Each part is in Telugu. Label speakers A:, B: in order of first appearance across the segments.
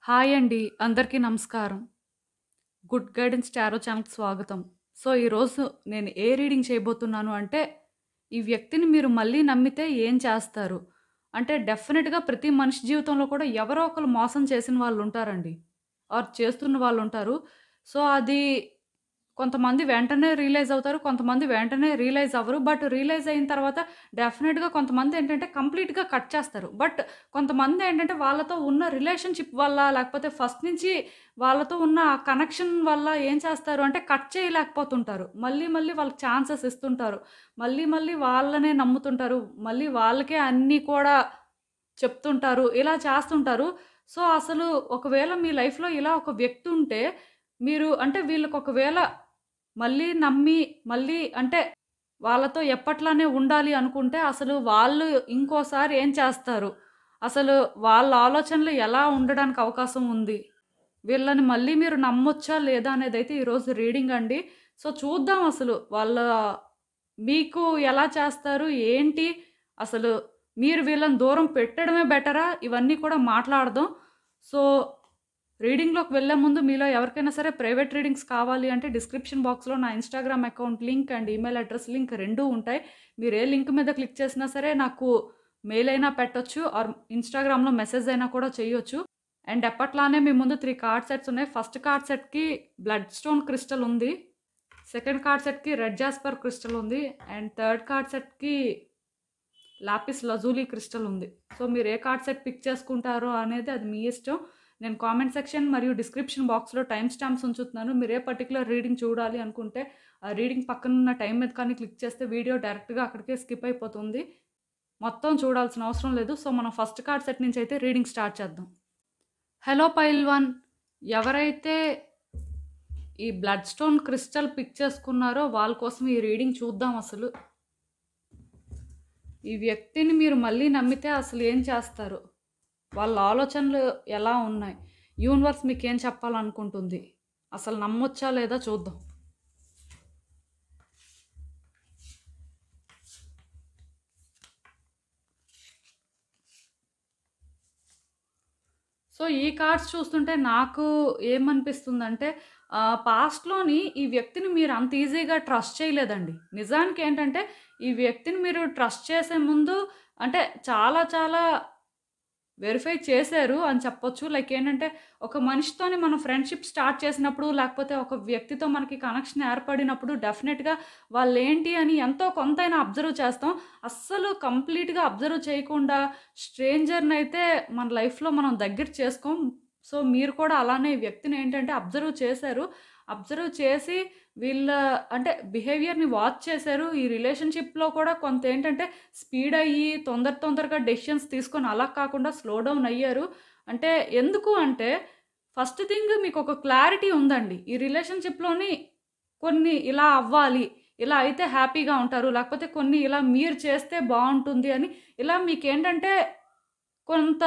A: హాయ్ అండి. అందరికీ నమస్కారం. గుడ్ గైడెన్స్ టారో ఛానల్‌కి స్వాగతం. సో, ఈరోజు నేను ఏ రీడింగ్ చేయబోతున్నాను అంటే, ఈ వ్యక్తిని మీరు మళ్ళీ నమ్మితే ఏం చేస్తారు? అంటే డెఫినిట్‌గా ప్రతి మనిషి జీవితంలో కూడా ఎవరో ఒకళ్ళు మోసం చేసిన వాళ్ళుంటారండి. ఆర్ చేస్తున్న వాళ్ళుంటారు. సో, అది కొంతమంది వెంటనే రియలైజ్ అవుతారు. కొంతమంది వెంటనే రియలైజ్ అవ్వరు. బట్ రియలైజ్ అయిన తర్వాత డెఫినిట్‌గా కొంతమందేంటంటే కంప్లీట్‌గా కట్ చేస్తారు. బట్ కొంతమందేంటంటే వాళ్ళతో ఉన్న రిలేషన్‌షిప్ వల్ల లేకపోతే ఫస్ట్ నుంచి వాళ్ళతో ఉన్న ఆ కనెక్షన్ వల్ల ఏం చేస్తారు అంటే కట్ చేయలేకపోతుంటారు. మళ్ళీ మళ్ళీ వాళ్ళకి ఛాన్సెస్ ఇస్తుంటారు. మళ్ళీ మళ్ళీ వాళ్ళనే నమ్ముతుంటారు. మళ్ళీ వాళ్ళకే అన్నీ కూడా చెప్తుంటారు. ఇలా చేస్తుంటారు. సో, అసలు ఒకవేళ మీ లైఫ్‌లో ఇలా ఒక వ్యక్తి ఉంటే మీరు అంటే వీళ్ళకి ఒకవేళ మళ్ళీ నమ్మి, మళ్ళీ అంటే వాళ్ళతో ఎప్పట్లానే ఉండాలి అనుకుంటే, అసలు వాళ్ళు ఇంకోసారి ఏం చేస్తారు? అసలు వాళ్ళ ఆలోచనలు ఎలా ఉండడానికి అవకాశం ఉంది? వీళ్ళని మళ్ళీ మీరు నమ్మొచ్చా? లేదా? అనేదైతే ఈరోజు రీడింగ్ అండి. సో, చూద్దాం అసలు వాళ్ళ మీకు ఎలా చేస్తారు? ఏంటి? అసలు మీరు వీళ్ళని దూరం పెట్టడమే బెటరా? ఇవన్నీ కూడా మాట్లాడదాం. సో రీడింగ్‌లోకి వెళ్ళే ముందు మీలో ఎవరికైనా సరే ప్రైవేట్ రీడింగ్స్ కావాలి అంటే డిస్క్రిప్షన్ బాక్స్‌లో నా Instagram account link and email address link 2 ఉంటాయి. మీరు ఏ లింక్ మీద క్లిక్ చేసినా సరే నాకు మెయిల్ అయినా పెట్టొచ్చు ఆర్ ఇన్‌స్టాగ్రామ్‌లో మెసేజ్ అయినా కూడా చేయొచ్చు. అండ్ ఎప్పట్లానే మీ ముందు 3 కార్డ్ సెట్స్ ఉన్నాయి. ఫస్ట్ కార్డ్ సెట్‌కి బ్లడ్ స్టోన్ క్రిస్టల్ ఉంది. సెకండ్ కార్డ్ సెట్‌కి రెడ్ జాస్పర్ క్రిస్టల్ ఉంది. అండ్ థర్డ్ కార్డ్ సెట్‌కి లాపిస్ లజూలీ క్రిస్టల్ ఉంది. సో, మీరు ఏ కార్డ్ సెట్ పిక్ చేసుకుంటారో అనేది అది మీ ఇష్టం. నేను కామెంట్ సెక్షన్ మరియు డిస్క్రిప్షన్ బాక్స్‌లో టైమ్ స్టాంప్స్ ఉంచుతున్నాను. మీరు ఏ పర్టిక్యులర్ రీడింగ్ చూడాలి అనుకుంటే, ఆ రీడింగ్ పక్కనున్న టైం మీద కానీ క్లిక్ చేస్తే వీడియో డైరెక్ట్‌గా అక్కడికే స్కిప్ అయిపోతుంది. మొత్తం చూడాల్సిన అవసరం లేదు. సో, మనం ఫస్ట్ కార్డ్ సెట్ నుంచి అయితే రీడింగ్ స్టార్ట్ చేద్దాం. హలో పైల్వాన్. ఎవరైతే ఈ బ్లడ్ స్టోన్ క్రిస్టల్ పిక్ చేసుకున్నారో వాళ్ళ కోసం ఈ రీడింగ్ చూద్దాం అసలు. ఈ వ్యక్తిని మీరు మళ్ళీ నమ్మితే అసలు ఏం చేస్తారు? వాళ్ళ ఆలోచనలు ఎలా ఉన్నాయి? యూనివర్స్ మీకేం చెప్పాలనుకుంటుంది? అసలు నమ్మొచ్చా లేదా చూద్దాం. సో, ఈ కార్డ్స్ చూస్తుంటే నాకు ఏమనిపిస్తుందంటే పాస్ట్‌లోని ఈ వ్యక్తిని మీరు అంత ఈజీగా ట్రస్ట్ చేయలేదండి. నిజానికేంటంటే ఈ వ్యక్తిని మీరు ట్రస్ట్ చేసే ముందు అంటే చాలా చాలా వెరిఫై చేశారు అని చెప్పొచ్చు. లైక్ ఏంటంటే, ఒక మనిషితోని మనం ఫ్రెండ్‌షిప్ స్టార్ట్ చేసినప్పుడు, లేకపోతే ఒక వ్యక్తితో మనకి కనెక్షన్ ఏర్పడినప్పుడు డెఫినెట్‌గా వాళ్ళేంటి అని ఎంతో కొంతైనా అబ్జర్వ్ చేస్తాం. అస్సలు కంప్లీట్‌గా అబ్జర్వ్ చేయకుండా స్ట్రేంజర్‌నయితే మన లైఫ్‌లో మనం దగ్గర చేసుకోం. సో, మీరు కూడా అలానే ఈ వ్యక్తిని ఏంటంటే అబ్జర్వ్ చేశారు. అబ్జర్వ్ చేసి వీళ్ళ అంటే బిహేవియర్‌ని వాచ్ చేశారు. ఈ రిలేషన్‌షిప్‌లో కూడా కొంతేంటంటే స్పీడ్ అయ్యి తొందరగా డెసిషన్స్ తీసుకొని అలా కాకుండా స్లో డౌన్ అయ్యారు. అంటే ఎందుకు అంటే ఫస్ట్ థింగ్ మీకొక క్లారిటీ ఉందండి. ఈ రిలేషన్‌షిప్‌లోని కొన్ని ఇలా అవ్వాలి. ఇలా అయితే హ్యాపీగా ఉంటారు. లేకపోతే కొన్ని ఇలా మీరు చేస్తే బావుంటుంది అని ఇలా మీకేంటంటే కొంత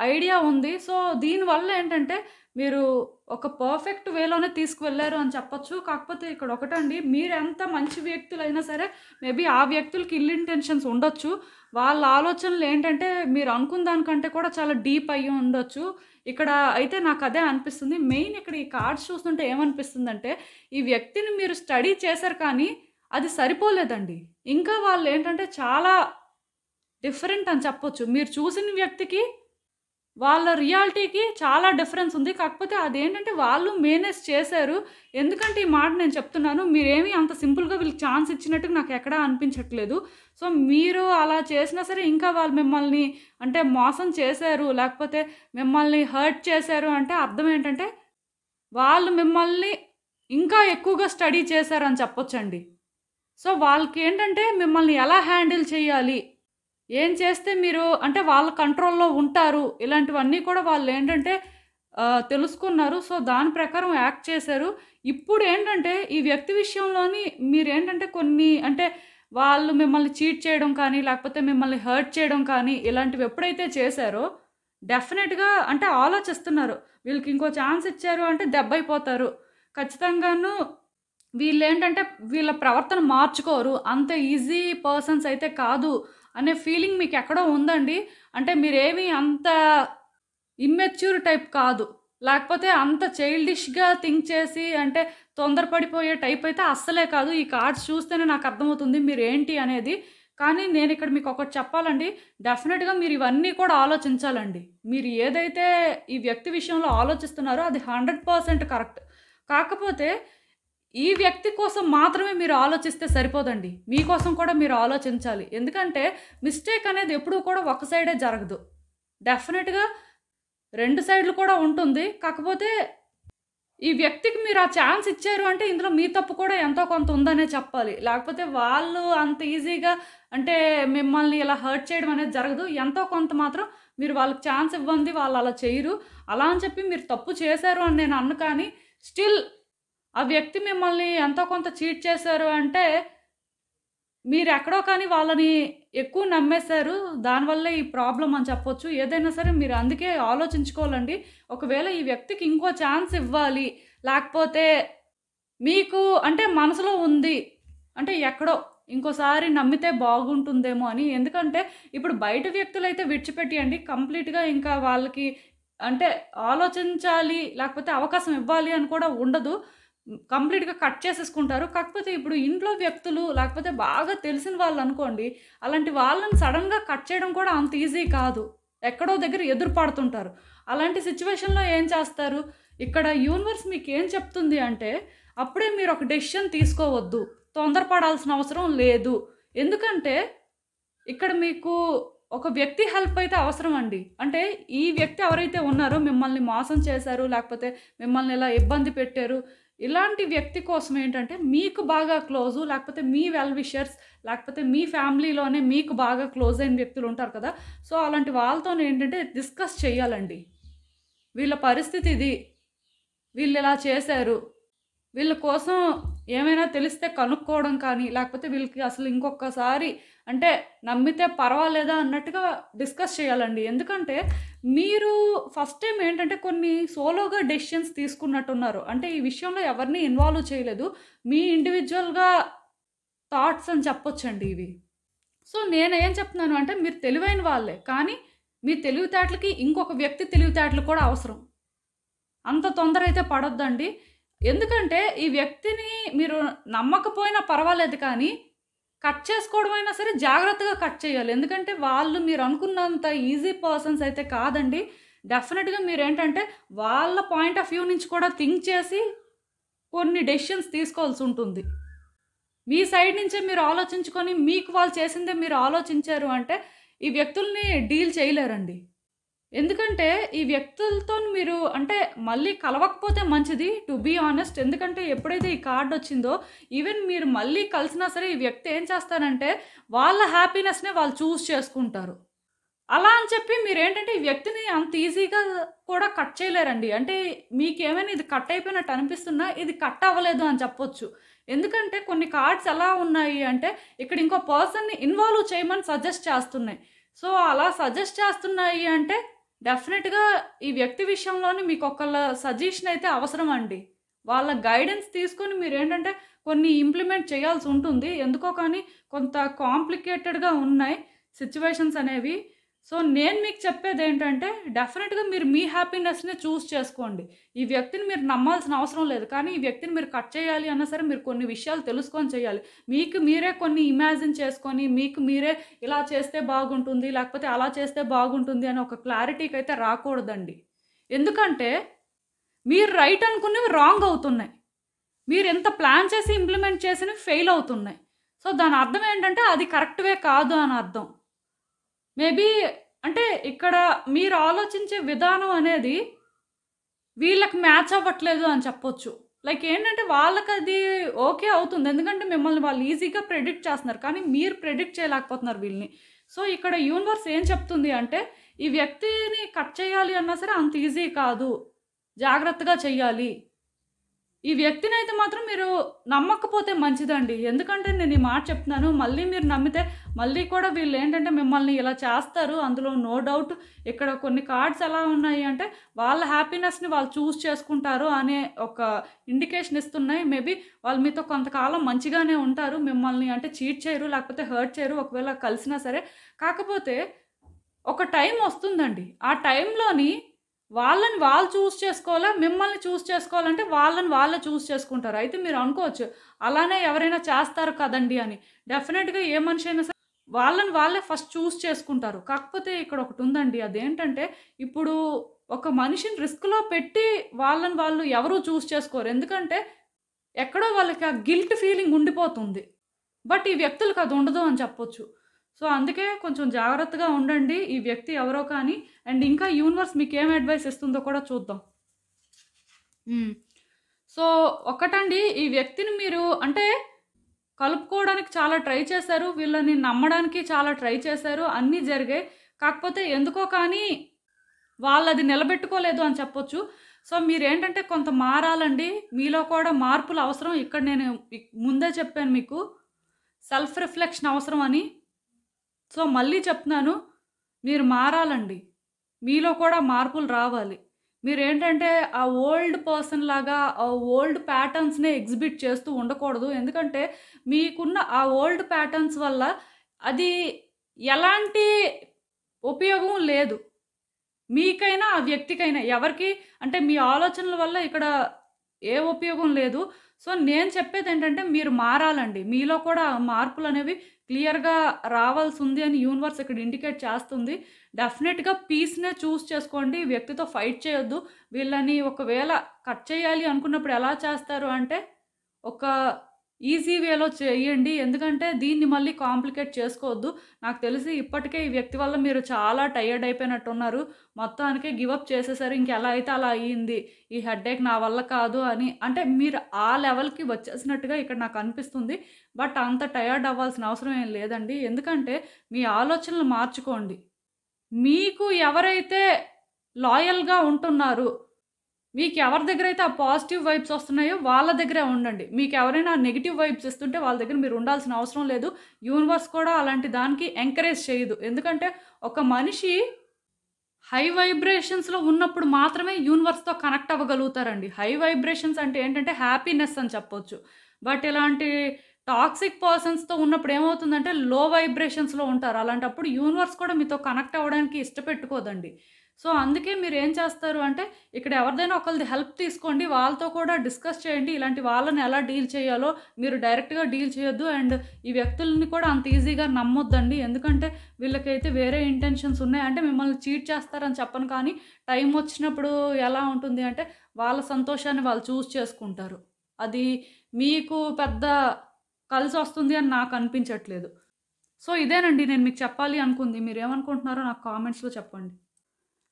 A: ఐడియా ఉంది. సో, దీనివల్ల ఏంటంటే మీరు ఒక పర్ఫెక్ట్ వేలోనే తీసుకువెళ్లారు అని చెప్పొచ్చు. కాకపోతే ఇక్కడ ఒకటండి మీరెంత మంచి వ్యక్తులైనా సరే మేబీ ఆ వ్యక్తులకి ఇల్ ఇంటెన్షన్స్ ఉండొచ్చు. వాళ్ళ ఆలోచనలు ఏంటంటే మీరు అనుకున్న దానికంటే కూడా చాలా డీప్ అయ్యి ఉండొచ్చు. ఇక్కడ అయితే నాకదే అనిపిస్తుంది. మెయిన్ ఇక్కడ ఈ కార్డ్స్ చూస్తుంటే ఏమనిపిస్తుందంటే ఈ వ్యక్తిని మీరు స్టడీ చేశారు కానీ అది సరిపోలేదండి. ఇంకా వాళ్ళేంటంటే చాలా డిఫరెంట్ అని చెప్పొచ్చు. మీరు చూసిన వ్యక్తికి, వాళ్ళ రియాలిటీకి చాలా డిఫరెన్స్ ఉంది. కాకపోతే అదేంటంటే వాళ్ళు మేనేజ్ చేశారు. ఎందుకంటే ఈ మాట నేను చెప్తున్నాను. మీరేమి అంత సింపుల్‌గా వీళ్ళకి ఛాన్స్ ఇచ్చినట్టుగా నాకెక్కడా అనిపించట్లేదు. సో, మీరు అలా చేసినా సరే ఇంకా వాళ్ళు మిమ్మల్ని అంటే మోసం చేశారు, లేకపోతే మిమ్మల్ని హర్ట్ చేశారు అంటే అర్థం ఏంటంటే, వాళ్ళు మిమ్మల్ని ఇంకా ఎక్కువగా స్టడీ చేశారని చెప్పొచ్చండి. సో, వాళ్ళకేంటంటే మిమ్మల్ని ఎలా హ్యాండిల్ చేయాలి? ఏం చేస్తే మీరు అంటే వాళ్ళ కంట్రోల్‌లో ఉంటారు. ఇలాంటివన్నీ కూడా వాళ్ళేంటంటే తెలుసుకున్నారు. సో, దాని ప్రకారం యాక్ట్ చేశారు. ఇప్పుడేంటంటే ఈ వ్యక్తి విషయంలోని మీరేంటంటే కొన్ని అంటే వాళ్ళు మిమ్మల్ని చీట్ చేయడం కానీ, లేకపోతే మిమ్మల్ని హర్ట్ చేయడం కానీ ఇలాంటివి ఎప్పుడైతే చేశారో డెఫినెట్‌గా అంటే ఆలోచిస్తున్నారు. వీళ్ళకి ఇంకో ఛాన్స్ ఇచ్చారు అంటే దెబ్బైపోతారు. ఖచ్చితంగాను వీళ్ళేంటంటే వీళ్ళ ప్రవర్తన మార్చుకోరు. అంత ఈజీ పర్సన్స్ అయితే కాదు అనే ఫీలింగ్ మీకెక్కడో ఉందండి. అంటే మీరేమి అంత ఇమ్మెచ్యూర్ టైప్ కాదు. లేకపోతే అంత చైల్డిష్‌గా థింక్ చేసి అంటే తొందరపడిపోయే టైప్ అయితే అస్సలే కాదు. ఈ కార్డ్స్ చూస్తేనే నాకు అర్థమవుతుంది మీరేంటి అనేది. కానీ నేనిక్కడ మీకొకటి చెప్పాలండి. డెఫినిట్‌గా మీరు ఇవన్నీ కూడా ఆలోచించాలండి. మీరు ఏదైతే ఈ వ్యక్తి విషయంలో ఆలోచిస్తున్నారో అది 100% కరెక్ట్. కాకపోతే ఈ వ్యక్తి కోసం మాత్రమే మీరు ఆలోచిస్తే సరిపోదండి. మీకోసం కూడా మీరు ఆలోచించాలి. ఎందుకంటే మిస్టేక్ అనేది ఎప్పుడూ కూడా ఒక సైడే జరగదు. డెఫినిట్‌గా 2 సైడ్‌లు కూడా ఉంటుంది. కాకపోతే ఈ వ్యక్తికి మీరు ఆ ఛాన్స్ ఇచ్చారు అంటే ఇందులో మీ తప్పు కూడా ఎంతో కొంత ఉందనే చెప్పాలి. లేకపోతే వాళ్ళు అంత ఈజీగా అంటే మిమ్మల్ని ఇలా హర్ట్ చేయడం అనేది జరగదు. ఎంతో కొంత మాత్రం మీరు వాళ్ళకి ఛాన్స్ ఇవ్వండి. వాళ్ళు అలా చేయరు. అలా అని చెప్పి మీరు తప్పు చేశారు అని నేను అనను, కానీ స్టిల్ ఆ వ్యక్తి మిమ్మల్ని ఎంతో కొంత చీట్ చేశారు అంటే మీరెక్కడో కానీ వాళ్ళని ఎక్కువ నమ్మేశారు. దానివల్లే ఈ ప్రాబ్లమ్ అని చెప్పొచ్చు. ఏదైనా సరే మీరు అందుకే ఆలోచించుకోవాలండి. ఒకవేళ ఈ వ్యక్తికి ఇంకో ఛాన్స్ ఇవ్వాలి, లేకపోతే మీకు అంటే మనసులో ఉంది అంటే ఎక్కడో ఇంకోసారి నమ్మితే బాగుంటుందేమో అని. ఎందుకంటే ఇప్పుడు బయట వ్యక్తులైతే విడిచిపెట్టియండి. కంప్లీట్‌గా ఇంకా వాళ్ళకి అంటే ఆలోచించాలి, లేకపోతే అవకాశం ఇవ్వాలి అని కూడా ఉండదు. కంప్లీట్‌గా కట్ చేసేసుకుంటారు. కాకపోతే ఇప్పుడు ఇంట్లో వ్యక్తులు లేకపోతే బాగా తెలిసిన వాళ్ళనుకోండి, అలాంటి వాళ్ళని సడెన్‌గా కట్ చేయడం కూడా అంత ఈజీ కాదు. ఎక్కడో దగ్గర ఎదురు పడుతుంటారు. అలాంటి సిట్యుయేషన్‌లో ఏం చేస్తారు? ఇక్కడ యూనివర్స్ మీకేం చెప్తుంది అంటే, అప్పుడే మీరు ఒక డెసిషన్ తీసుకోవద్దు. తొందరపడాల్సిన అవసరం లేదు. ఎందుకంటే ఇక్కడ మీకు ఒక వ్యక్తి హెల్ప్ అయితే అవసరం అండి. అంటే ఈ వ్యక్తి ఎవరైతే ఉన్నారో మిమ్మల్ని మోసం చేశారు, లేకపోతే మిమ్మల్ని ఇలా ఇబ్బంది పెట్టారు. ఇలాంటి వ్యక్తి కోసం ఏంటంటే మీకు బాగా క్లోజు, లేకపోతే మీ వెల్ విషర్స్, లేకపోతే మీ ఫ్యామిలీలోనే మీకు బాగా క్లోజ్ అయిన వ్యక్తులు ఉంటారు కదా! సో, అలాంటి వాళ్ళతోని ఏంటంటే డిస్కస్ చేయాలండి. వీళ్ళ పరిస్థితి ఇది. వీళ్ళు ఇలా చేశారు. వీళ్ళ కోసం ఏమైనా తెలిస్తే కనుక్కోవడం కానీ, లేకపోతే వీళ్ళకి అసలు ఇంకొకసారి అంటే నమ్మితే పర్వాలేదా అన్నట్టుగా డిస్కస్ చేయాలండి. ఎందుకంటే మీరు ఫస్ట్ టైం ఏంటంటే కొన్ని సోలోగా డెసిషన్స్ తీసుకున్నట్టున్నారు. అంటే ఈ విషయంలో ఎవరిని ఇన్వాల్వ్ చేయలేదు. మీ ఇండివిడ్యువల్‌గా థాట్స్ అని చెప్పొచ్చండి ఇవి. సో, నేనేం చెప్తున్నాను అంటే మీరు తెలివైన వాళ్ళే. కానీ మీ తెలివితేటలకి ఇంకొక వ్యక్తి తెలివితేటలు కూడా అవసరం. అంత తొందర అయితే పడొద్దండి. ఎందుకంటే ఈ వ్యక్తిని మీరు నమ్మకపోయినా పర్వాలేదు, కానీ కట్ చేసుకోవడమైనా సరే జాగ్రత్తగా కట్ చేయాలి. ఎందుకంటే వాళ్ళు మీరు అనుకున్నంత ఈజీ పర్సన్స్ అయితే కాదండి. డెఫినిట్‌గా మీరేంటంటే వాళ్ళ పాయింట్ ఆఫ్ వ్యూ నుంచి కూడా థింక్ చేసి కొన్ని డెసిషన్స్ తీసుకోవాల్సి ఉంటుంది. మీ సైడ్ నుంచే మీరు ఆలోచించుకొని మీకు వాళ్ళు చేసిందే మీరు ఆలోచించారు అంటే ఈ వ్యక్తుల్ని డీల్ చేయలేరండి. ఎందుకంటే ఈ వ్యక్తులతో మీరు అంటే మళ్ళీ కలవకపోతే మంచిది, టు బీ ఆనెస్ట్. ఎందుకంటే ఎప్పుడైతే ఈ కార్డ్ వచ్చిందో ఈవెన్ మీరు మళ్ళీ కలిసినా సరే ఈ వ్యక్తి ఏం చేస్తారంటే వాళ్ళ హ్యాపీనెస్‌నే వాళ్ళు చూజ్ చేసుకుంటారు. అలా అని చెప్పి మీరేంటంటే ఈ వ్యక్తిని అంత ఈజీగా కూడా కట్ చేయలేరండి. అంటే మీకేమైనా ఇది కట్ అయిపోయినట్టు అనిపిస్తున్నా ఇది కట్ అవ్వలేదు అని చెప్పొచ్చు. ఎందుకంటే కొన్ని కార్డ్స్ ఎలా ఉన్నాయి అంటే ఇక్కడ ఇంకో పర్సన్‌ని ఇన్వాల్వ్ చేయమని సజెస్ట్ చేస్తున్నాయి. సో, అలా సజెస్ట్ చేస్తున్నాయి అంటే డెఫినిట్‌గా ఈ వ్యక్తి విషయంలోనే మీకొకళ్ళ సజెషన్ అయితే అవసరం అండి. వాళ్ళ గైడెన్స్ తీసుకొని మీరేంటంటే కొన్ని ఇంప్లిమెంట్ చేయాల్సి ఉంటుంది. ఎందుకో కానీ కొంత కాంప్లికేటెడ్‌గా ఉన్నాయి సిట్యుయేషన్స్ అనేవి. సో, నేను మీకు చెప్పేదేంటంటే డెఫినిట్‌గా మీరు మీ హ్యాపీనెస్‌ని చూజ్ చేసుకోండి. ఈ వ్యక్తిని మీరు నమ్మాల్సిన అవసరం లేదు. కానీ ఈ వ్యక్తిని మీరు కట్ చేయాలి అన్నా సరే మీరు కొన్ని విషయాలు తెలుసుకొని చేయాలి. మీకు మీరే కొన్ని ఇమాజిన్ చేసుకొని మీకు మీరే ఇలా చేస్తే బాగుంటుంది, లేకపోతే అలా చేస్తే బాగుంటుంది అని ఒక క్లారిటీకి అయితే రాకూడదండి. ఎందుకంటే మీరు రైట్ అనుకున్నవి రాంగ్ అవుతున్నాయి. మీరు ఎంత ప్లాన్ చేసి ఇంప్లిమెంట్ చేసినవి ఫెయిల్ అవుతున్నాయి. సో, దాని అర్థం ఏంటంటే అది కరెక్ట్ వే కాదు అని అర్థం. మేబీ అంటే ఇక్కడ మీరు ఆలోచించే విధానం అనేది వీళ్ళకి మ్యాచ్ అవ్వట్లేదు అని చెప్పొచ్చు. లైక్ ఏంటంటే వాళ్ళకది ఓకే అవుతుంది. ఎందుకంటే మిమ్మల్ని వాళ్ళు ఈజీగా ప్రెడిక్ట్ చేస్తున్నారు. కానీ మీరు ప్రెడిక్ట్ చేయలేకపోతున్నారు వీళ్ళని. సో, ఇక్కడ యూనివర్స్ ఏం చెప్తుంది అంటే ఈ వ్యక్తిని కట్ చేయాలి అన్నా సరే అంత ఈజీ కాదు. జాగ్రత్తగా చెయ్యాలి. ఈ వ్యక్తినైతే మాత్రం మీరు నమ్మకపోతే మంచిదండి. ఎందుకంటే నేను ఈ మాట చెప్తున్నాను. మళ్ళీ మీరు నమ్మితే మళ్ళీ కూడా వీళ్ళేంటంటే మిమ్మల్ని ఇలా చేస్తారు. అందులో నో డౌట్. ఇక్కడ కొన్ని కార్డ్స్ ఎలా ఉన్నాయి అంటే వాళ్ళ హ్యాపీనెస్‌ని వాళ్ళు చూజ్ చేసుకుంటారు అనే ఒక ఇండికేషన్ ఇస్తున్నాయి. మేబీ వాళ్ళు మీతో కొంతకాలం మంచిగానే ఉంటారు. మిమ్మల్ని అంటే చీట్ చేయరు, లేకపోతే హర్ట్ చేయరు ఒకవేళ కలిసినా సరే. కాకపోతే ఒక టైం వస్తుందండి. ఆ టైంలోని వాళ్ళని వాళ్ళు చూస్ చేసుకోవాలా? మిమ్మల్ని చూస్ చేసుకోవాలంటే వాళ్ళని వాళ్ళే చూస్ చేసుకుంటారు. అయితే మీరు అనుకోవచ్చు, అలానే ఎవరైనా చేస్తారు కదండీ అని. డెఫినెట్‌గా ఏ మనిషి అయినా సరే వాళ్ళని వాళ్ళే ఫస్ట్ చూస్ చేసుకుంటారు. కాకపోతే ఇక్కడ ఒకటుందండి. అదేంటంటే ఇప్పుడు ఒక మనిషిని రిస్క్‌లో పెట్టి వాళ్ళని వాళ్ళు ఎవరు చూస్ చేసుకోరు. ఎందుకంటే ఎక్కడో వాళ్ళకి ఆ గిల్ట్ ఫీలింగ్ ఉండిపోతుంది. బట్ ఈ వ్యక్తులకు అది ఉండదు అని చెప్పొచ్చు. సో, అందుకే కొంచెం జాగ్రత్తగా ఉండండి. ఈ వ్యక్తి ఎవరో కానీ అండ్ ఇంకా యూనివర్స్ మీకేం అడ్వైస్ ఇస్తుందో కూడా చూద్దాం. సో, ఒకటండి ఈ వ్యక్తిని మీరు అంటే కలుపుకోవడానికి చాలా ట్రై చేశారు. వీళ్ళని నమ్మడానికి చాలా ట్రై చేశారు. అన్నీ జరిగాయి. కాకపోతే ఎందుకో కానీ వాళ్ళది నిలబెట్టుకోలేదు అని చెప్పొచ్చు. సో, మీరేంటంటే కొంత మారాలండి. మీలో కూడా మార్పులు అవసరం. ఇక్కడ నేను ముందే చెప్పాను మీకు. సెల్ఫ్ రిఫ్లెక్షన్ అవసరం అని. సో, మళ్ళీ చెప్తున్నాను. మీరు మారాలండి. మీలో కూడా మార్పులు రావాలి. మీరేంటంటే ఆ ఓల్డ్ పర్సన్ లాగా ఆ ఓల్డ్ ప్యాటర్న్స్‌నే ఎగ్జిబిట్ చేస్తూ ఉండకూడదు. ఎందుకంటే మీకున్న ఆ ఓల్డ్ ప్యాటర్న్స్ వల్ల అది ఎలాంటి ఉపయోగం లేదు. మీకైనా, ఆ వ్యక్తికైనా ఎవరికి అంటే మీ ఆలోచనల వల్ల ఇక్కడ ఏ ఉపయోగం లేదు. సో, నేను చెప్పేదేంటంటే మీరు మారాలండి. మీలో కూడా మార్పులనేవి క్లియర్‌గా రావాల్సుంది అని యూనివర్స్ ఇక్కడ ఇండికేట్ చేస్తుంది. డెఫినెట్‌గా పీస్‌నే చూస్ చేసుకోండి. ఈ వ్యక్తితో ఫైట్ చేయొద్దు. వీళ్ళని ఒకవేళ కట్ చేయాలి అనుకున్నప్పుడు ఎలా చేస్తారు అంటే, ఒక ఈజీ వేలో చేయండి. ఎందుకంటే దీన్ని మళ్ళీ కాంప్లికేట్ చేసుకోవద్దు. నాకు తెలిసి ఇప్పటికే ఈ వ్యక్తి వల్ల మీరు చాలా టైర్డ్ అయిపోయినట్టున్నారు. మొత్తానికే గివ్ అప్ చేసేసారు. ఇంకెలా అయితే అలా అయ్యింది. ఈ హెడ్‌ఏక్ నా వల్ల కాదు అని అంటే మీరు ఆ లెవెల్‌కి వచ్చేసినట్టుగా ఇక్కడ నాకు అనిపిస్తుంది. బట్ అంత టైర్డ్ అవ్వాల్సిన అవసరం ఏం లేదండి. ఎందుకంటే మీ ఆలోచనలు మార్చుకోండి. మీకు ఎవరైతే లాయల్‌గా ఉంటున్నారు, మీకు ఎవరి దగ్గరైతే ఆ పాజిటివ్ వైబ్స్ వస్తున్నాయో వాళ్ళ దగ్గరే ఉండండి. మీకు ఎవరైనా నెగెటివ్ వైబ్స్ ఇస్తుంటే వాళ్ళ దగ్గర మీరు ఉండాల్సిన అవసరం లేదు. యూనివర్స్ కూడా అలాంటి దానికి ఎంకరేజ్ చేయదు. ఎందుకంటే ఒక మనిషి హై వైబ్రేషన్స్‌లో ఉన్నప్పుడు మాత్రమే యూనివర్స్‌తో కనెక్ట్ అవ్వగలుగుతారండి. హై వైబ్రేషన్స్ అంటే ఏంటంటే హ్యాపీనెస్ అని చెప్పొచ్చు. బట్ ఇలాంటి టాక్సిక్ పర్సన్స్‌తో ఉన్నప్పుడు ఏమవుతుందంటే లో వైబ్రేషన్స్‌లో ఉంటారు. అలాంటప్పుడు యూనివర్స్ కూడా మీతో కనెక్ట్ అవ్వడానికి ఇష్టపెట్టుకోదండి. సో, అందుకే మీరేం చేస్తారు అంటే ఇక్కడ ఎవరిదైనా ఒకళ్ళది హెల్ప్ తీసుకోండి. వాళ్ళతో కూడా డిస్కస్ చేయండి. ఇలాంటి వాళ్ళని ఎలా డీల్ చేయాలో మీరు డైరెక్ట్‌గా డీల్ చేయొద్దు. అండ్ ఈ వ్యక్తులని కూడా అంత ఈజీగా నమ్మొద్దండి. ఎందుకంటే వీళ్ళకైతే వేరే ఇంటెన్షన్స్ ఉన్నాయి. అంటే మిమ్మల్ని చీట్ చేస్తారని చెప్పను కానీ టైం వచ్చినప్పుడు ఎలా ఉంటుంది అంటే వాళ్ళ సంతోషాన్ని వాళ్ళు చూజ్ చేసుకుంటారు. అది మీకు పెద్ద కలిసొస్తుంది అని నాకు అనిపించట్లేదు. సో, ఇదేనండి నేను మీకు చెప్పాలి అనుకుంది. మీరేమనుకుంటున్నారో నాకు కామెంట్స్‌లో చెప్పండి.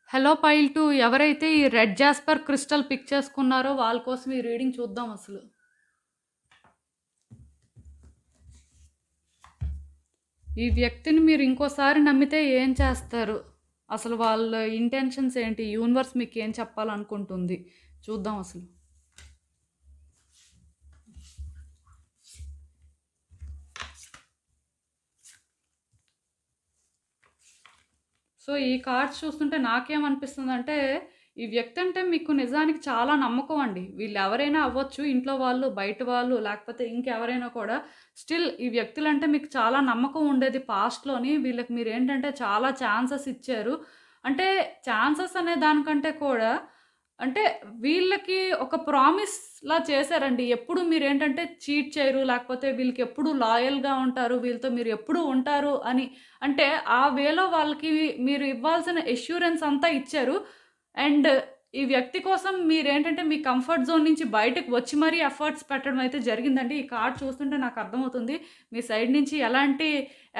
A: హలో పైల్ 2 ఎవరైతే ఈ రెడ్ జాస్పర్ క్రిస్టల్ పిక్ చేసుకున్నారో వాళ్ళ కోసం ఈ రీడింగ్ చూద్దాం అసలు. ఈ వ్యక్తిని మీరు ఇంకోసారి నమ్మితే ఏం చేస్తారు? అసలు వాళ్ళ ఇంటెన్షన్స్ ఏంటి? యూనివర్స్ మీకు ఏం చెప్పాలనుకుంటుంది? చూద్దాం అసలు. సో, ఈ కార్డ్స్ చూస్తుంటే నాకేమనిపిస్తుందంటే, ఈ వ్యక్తి అంటే మీకు నిజానికి చాలా నమ్మకం అండి. వీళ్ళెవరైనా అవ్వచ్చు. ఇంట్లో వాళ్ళు, బయట వాళ్ళు, లేకపోతే ఇంకెవరైనా కూడా. స్టిల్ ఈ వ్యక్తులంటే మీకు చాలా నమ్మకం ఉండేది పాస్ట్‌లోని. వీళ్ళకి మీరేంటంటే చాలా ఛాన్సెస్ ఇచ్చారు. అంటే ఛాన్సెస్ అనే దానికంటే కూడా అంటే వీళ్ళకి ఒక ప్రామిస్‌లా చేశారండి. ఎప్పుడు మీరేంటంటే చీట్ చేయరు, లేకపోతే వీళ్ళకెప్పుడు లాయల్‌గా ఉంటారు, వీళ్ళతో మీరు ఎప్పుడూ ఉంటారు అని. అంటే ఆ వేలో వాళ్ళకి మీరు ఇవ్వాల్సిన అష్యూరెన్స్ అంతా ఇచ్చారు. అండ్ ఈ వ్యక్తి కోసం మీరేంటంటే మీ కంఫర్ట్ జోన్ నుంచి బయటకు వచ్చి మరీ ఎఫర్ట్స్ పెట్టడం అయితే జరిగిందండి. ఈ కార్డ్ చూస్తుంటే నాకు అర్థమవుతుంది. మీ సైడ్ నుంచి ఎలాంటి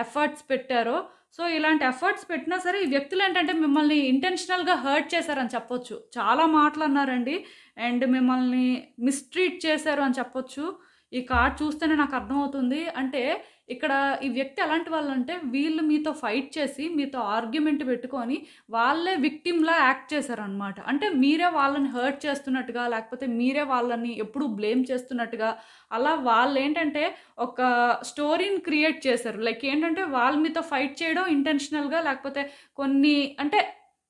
A: ఎఫర్ట్స్ పెట్టారో. సో, ఇలాంటి ఎఫర్ట్స్ పెట్టినా సరే ఈ వ్యక్తులేంటంటే మిమ్మల్ని ఇంటెన్షనల్‌గా హర్ట్ చేశారని చెప్పొచ్చు. చాలా మాటలన్నారండి. అండ్ మిమ్మల్ని మిస్‌ట్రీట్ చేశారు అని చెప్పొచ్చు. ఈ కార్డ్ చూస్తేనే నాకు అర్థమవుతుంది. అంటే ఇక్కడ ఈ వ్యక్తి ఎలాంటి వాళ్ళంటే వీళ్ళు మీతో ఫైట్ చేసి, మీతో ఆర్గ్యుమెంట్ పెట్టుకొని వాళ్ళే విక్టిమ్‌లా యాక్ట్ చేశారనమాట. అంటే మీరే వాళ్ళని హర్ట్ చేస్తున్నట్టుగా, లేకపోతే మీరే వాళ్ళని ఎప్పుడూ బ్లేమ్ చేస్తున్నట్టుగా, అలా వాళ్ళేంటంటే ఒక స్టోరీని క్రియేట్ చేశారు. లైక్ ఏంటంటే వాళ్ళు మీతో ఫైట్ చేయడం ఇంటెన్షనల్‌గా, లేకపోతే కొన్ని అంటే